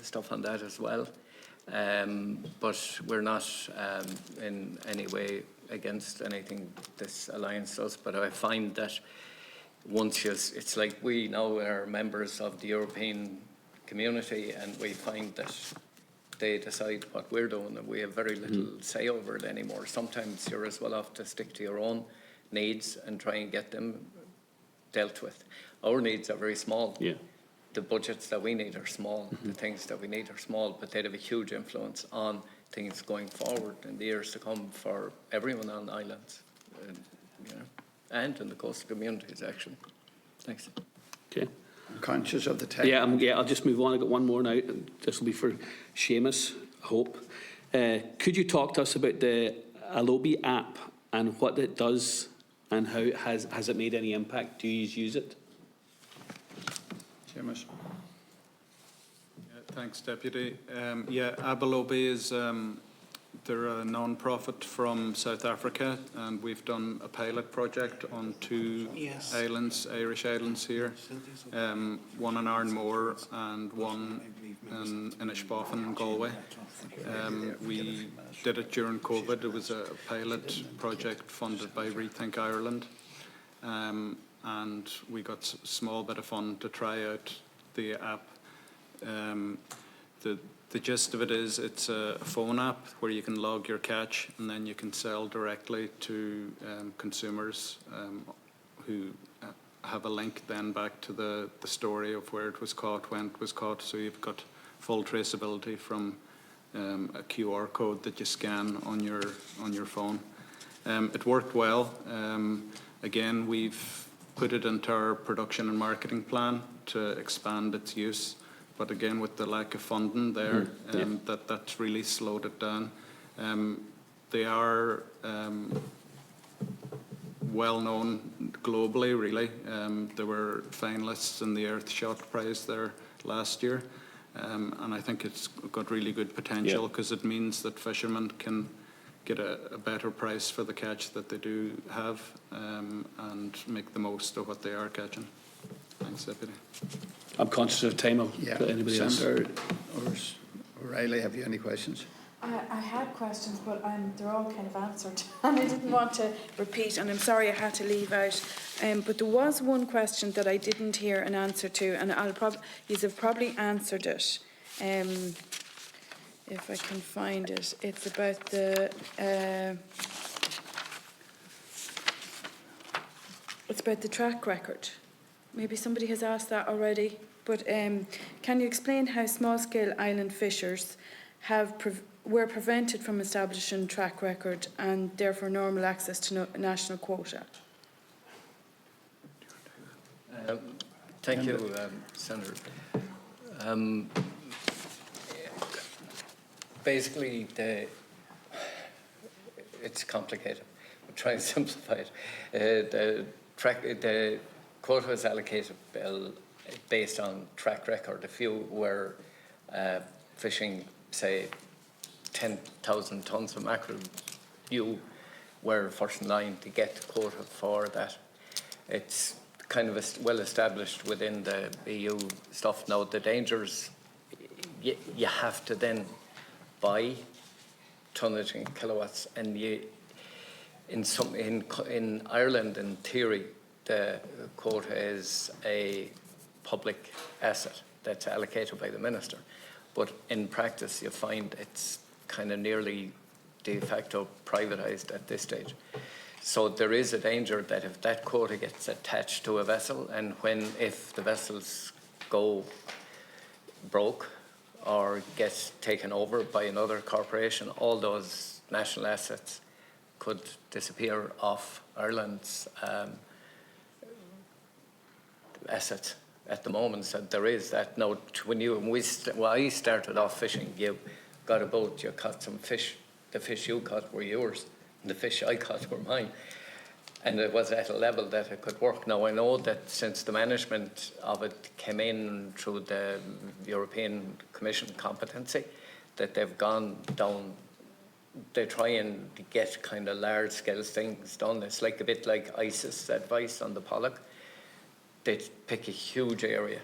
stuff on that as well. But we're not in any way against anything this alliance does. But I find that it's like we now are members of the European community, and we find that they decide what we're doing, and we have very little say over it anymore. Sometimes you're as well off to stick to your own needs and try and get them dealt with. Our needs are very small. Yeah. The budgets that we need are small. The things that we need are small, but they'd have a huge influence on things going forward in the years to come for everyone on islands, and in the coastal communities, actually. Thanks. Okay. I'm conscious of the time. Yeah, I'll just move on. I've got one more now. This will be for Séamus, I hope. Could you talk to us about the Alobi app and what it does, and how has it made any impact? Do you use it? Séamus. Thanks, Deputy. Alobi is they're a non-profit from South Africa, and we've done a pilot project on 2 islands, Irish islands here, one in Ironmore and one in Inishbofin in Galway. We did it during COVID. It was a pilot project funded by Rethink Ireland, and we got a small bit of fund to try out the app. The gist of it is it's a phone app where you can log your catch and then you can sell directly to consumers who have a link then back to the story of where it was caught, when it was caught. So you've got full traceability from a QR code that you scan on your phone. It worked well. Again, we've put it into our production and marketing plan to expand its use. But again, with the lack of funding there, that's really slowed it down. They are well known globally, really. There were finalists in the Earthshot Prize there last year. And I think it's got really good potential because it means that fishermen can get a better price for the catch that they do have and make the most of what they are catching. Thanks, Deputy. I'm conscious of time. Anybody else? Senator O'Reilly, have you any questions? I had questions, but they're all kind of answered, and I didn't want to repeat, and I'm sorry I had to leave out. But there was one question that I didn't hear an answer to, and you have probably answered it. If I can find it, it's about the track record. Maybe somebody has asked that already, but can you explain how small-scale island fishers were prevented from establishing track record and therefore normal access to national quota? Thank you, Senator. Basically, it's complicated. We'll try and simplify it. The quota is allocated based on track record. If you were fishing, say, 10,000 tonnes of mackerel, you were first in line to get the quota for that. It's kind of well established within the EU stuff now. The dangers, you have to then buy tonnage in kilowatts, and in Ireland, in theory, the quota is a public asset that's allocated by the minister, but in practice you find it's kind of nearly de facto privatised at this stage. So there is a danger that if that quota gets attached to a vessel, and if the vessels go broke or get taken over by another corporation, all those national assets could disappear off Ireland's assets at the moment. So there is that note. When I started off fishing, you got a boat, you caught some fish. The fish you caught were yours, and the fish I caught were mine. And it was at a level that it could work. Now, I know that since the management of it came in through the European Commission competency, that they've gone down, they try and get kind of large-scale things done. It's like a bit like ISIS advice on the pollock. They pick a huge area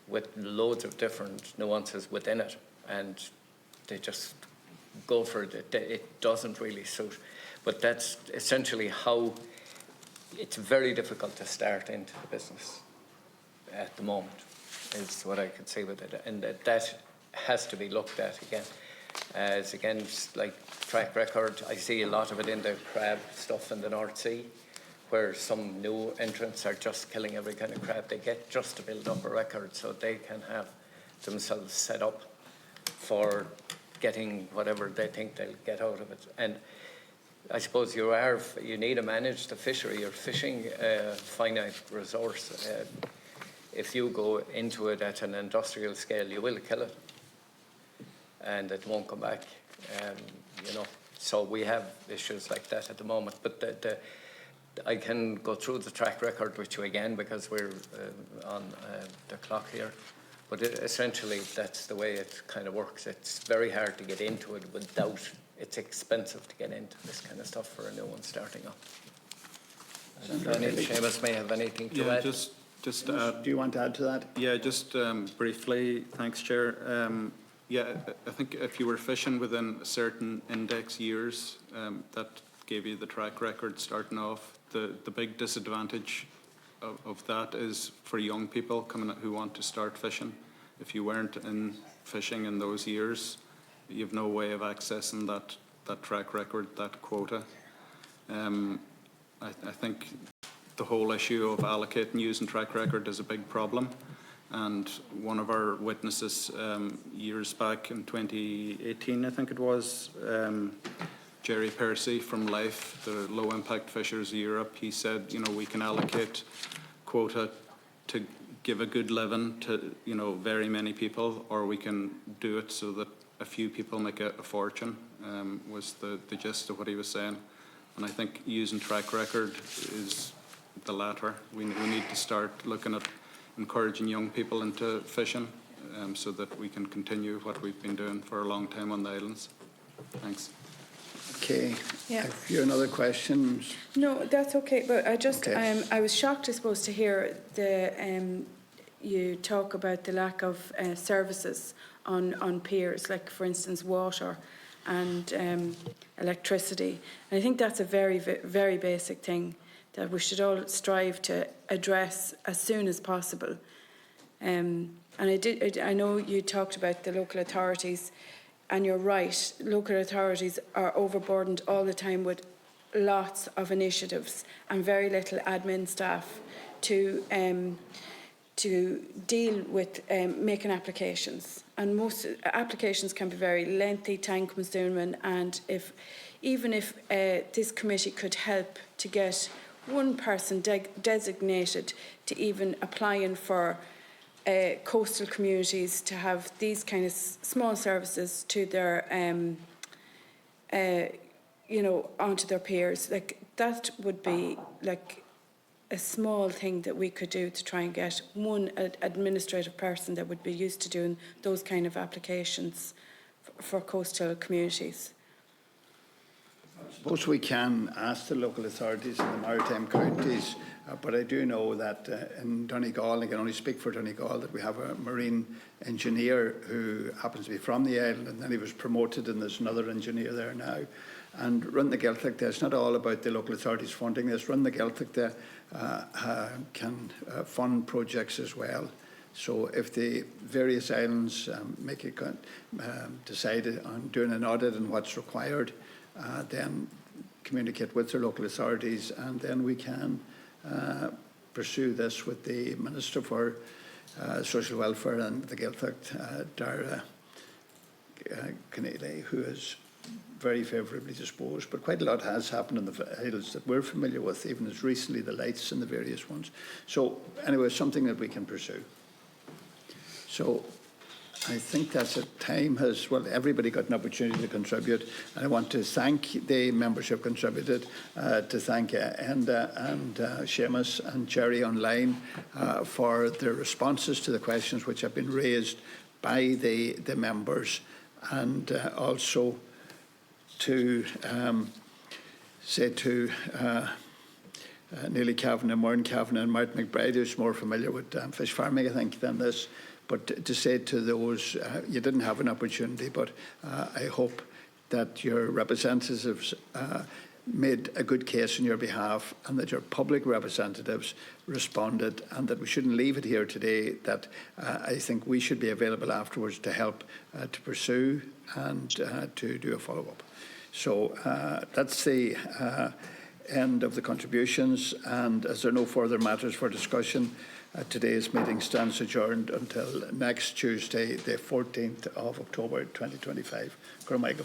with loads of different nuances within it, and they just go for it. It doesn't really suit. But that's essentially how it's very difficult to start into the business at the moment, is what I could say with it. And that has to be looked at again. As against like track record, I see a lot of it in the crab stuff in the North Sea, where some new entrants are just killing every kind of crab they get just to build up a record so they can have themselves set up for getting whatever they think they'll get out of it. And I suppose you need to manage the fishery. You're fishing a finite resource. If you go into it at an industrial scale, you will kill it, and it won't come back. So we have issues like that at the moment. But I can go through the track record with you again because we're on the clock here. But essentially, that's the way it kind of works. It's very hard to get into it without. It's expensive to get into this kind of stuff for a new one starting up. Séamus may have anything to add. Do you want to add to that? Yeah, just briefly. Thanks, Chair. I think if you were fishing within certain index years, that gave you the track record starting off. The big disadvantage of that is for young people coming out who want to start fishing. if you weren't in fishing in those years, you've no way of accessing that track record, that quota. I think the whole issue of allocating using track record is a big problem. And one of our witnesses years back in 2018, I think it was, Jerry Percy from LIFE, the Low Impact Fishers of Europe, he said, you know, we can allocate quota to give a good living to, you know, very many people, or we can do it so that a few people make a fortune, was the gist of what he was saying. And I think using track record is the latter. We need to start looking at encouraging young people into fishing so that we can continue what we've been doing for a long time on the islands. Thanks. Okay. Yeah. Have you another question? No, that's okay. But I just, Okay. I was shocked, I suppose, to hear you talk about the lack of services on piers, like, for instance, water and electricity. And I think that's a very, very basic thing that we should all strive to address as soon as possible. And I know you talked about the local authorities, and you're right, local authorities are overburdened all the time with lots of initiatives and very little admin staff to deal with making applications. And most applications can be very lengthy, time-consuming, and even if this committee could help to get one person designated to even applying for coastal communities to have these kind of small services to their, you know, onto their peers, like, that would be like a small thing that we could do to try and get one administrative person that would be used to doing those kind of applications for coastal communities. I suppose we can ask the local authorities in the maritime counties, but I do know that in Donegal, I can only speak for Donegal, that we have a marine engineer who happens to be from the island, and then he was promoted, and there's another engineer there now. And Run the Gaeltacht, it's not all about the local authorities funding this. Run the Gaeltacht can fund projects as well. So if the various islands decide on doing an audit and what's required, then communicate with their local authorities, and then we can pursue this with the Minister for Social Welfare and the Gaeltacht, Dara Conneely, who is very favourably disposed. But quite a lot has happened in the islands that we're familiar with, even as recently the lights and the various ones. So anyway, something that we can pursue. So I think that's it. Time has, well, everybody got an opportunity to contribute. And I want to thank the members who have contributed, to thank Enda and Séamus and Jerry online for their responses to the questions which have been raised by the members, and also to say to Neely Kavanagh, Moran Kavanagh and Martin McBride, who's more familiar with fish farming, I think, than this. But to say to those, you didn't have an opportunity, but I hope that your representatives made a good case on your behalf, and that your public representatives responded, and that we shouldn't leave it here today, that I think we should be available afterwards to help to pursue and to do a follow-up. So that's the end of the contributions, and as there are no further matters for discussion, today's meeting stands adjourned until next Tuesday, the 14th of October 2025. Good night.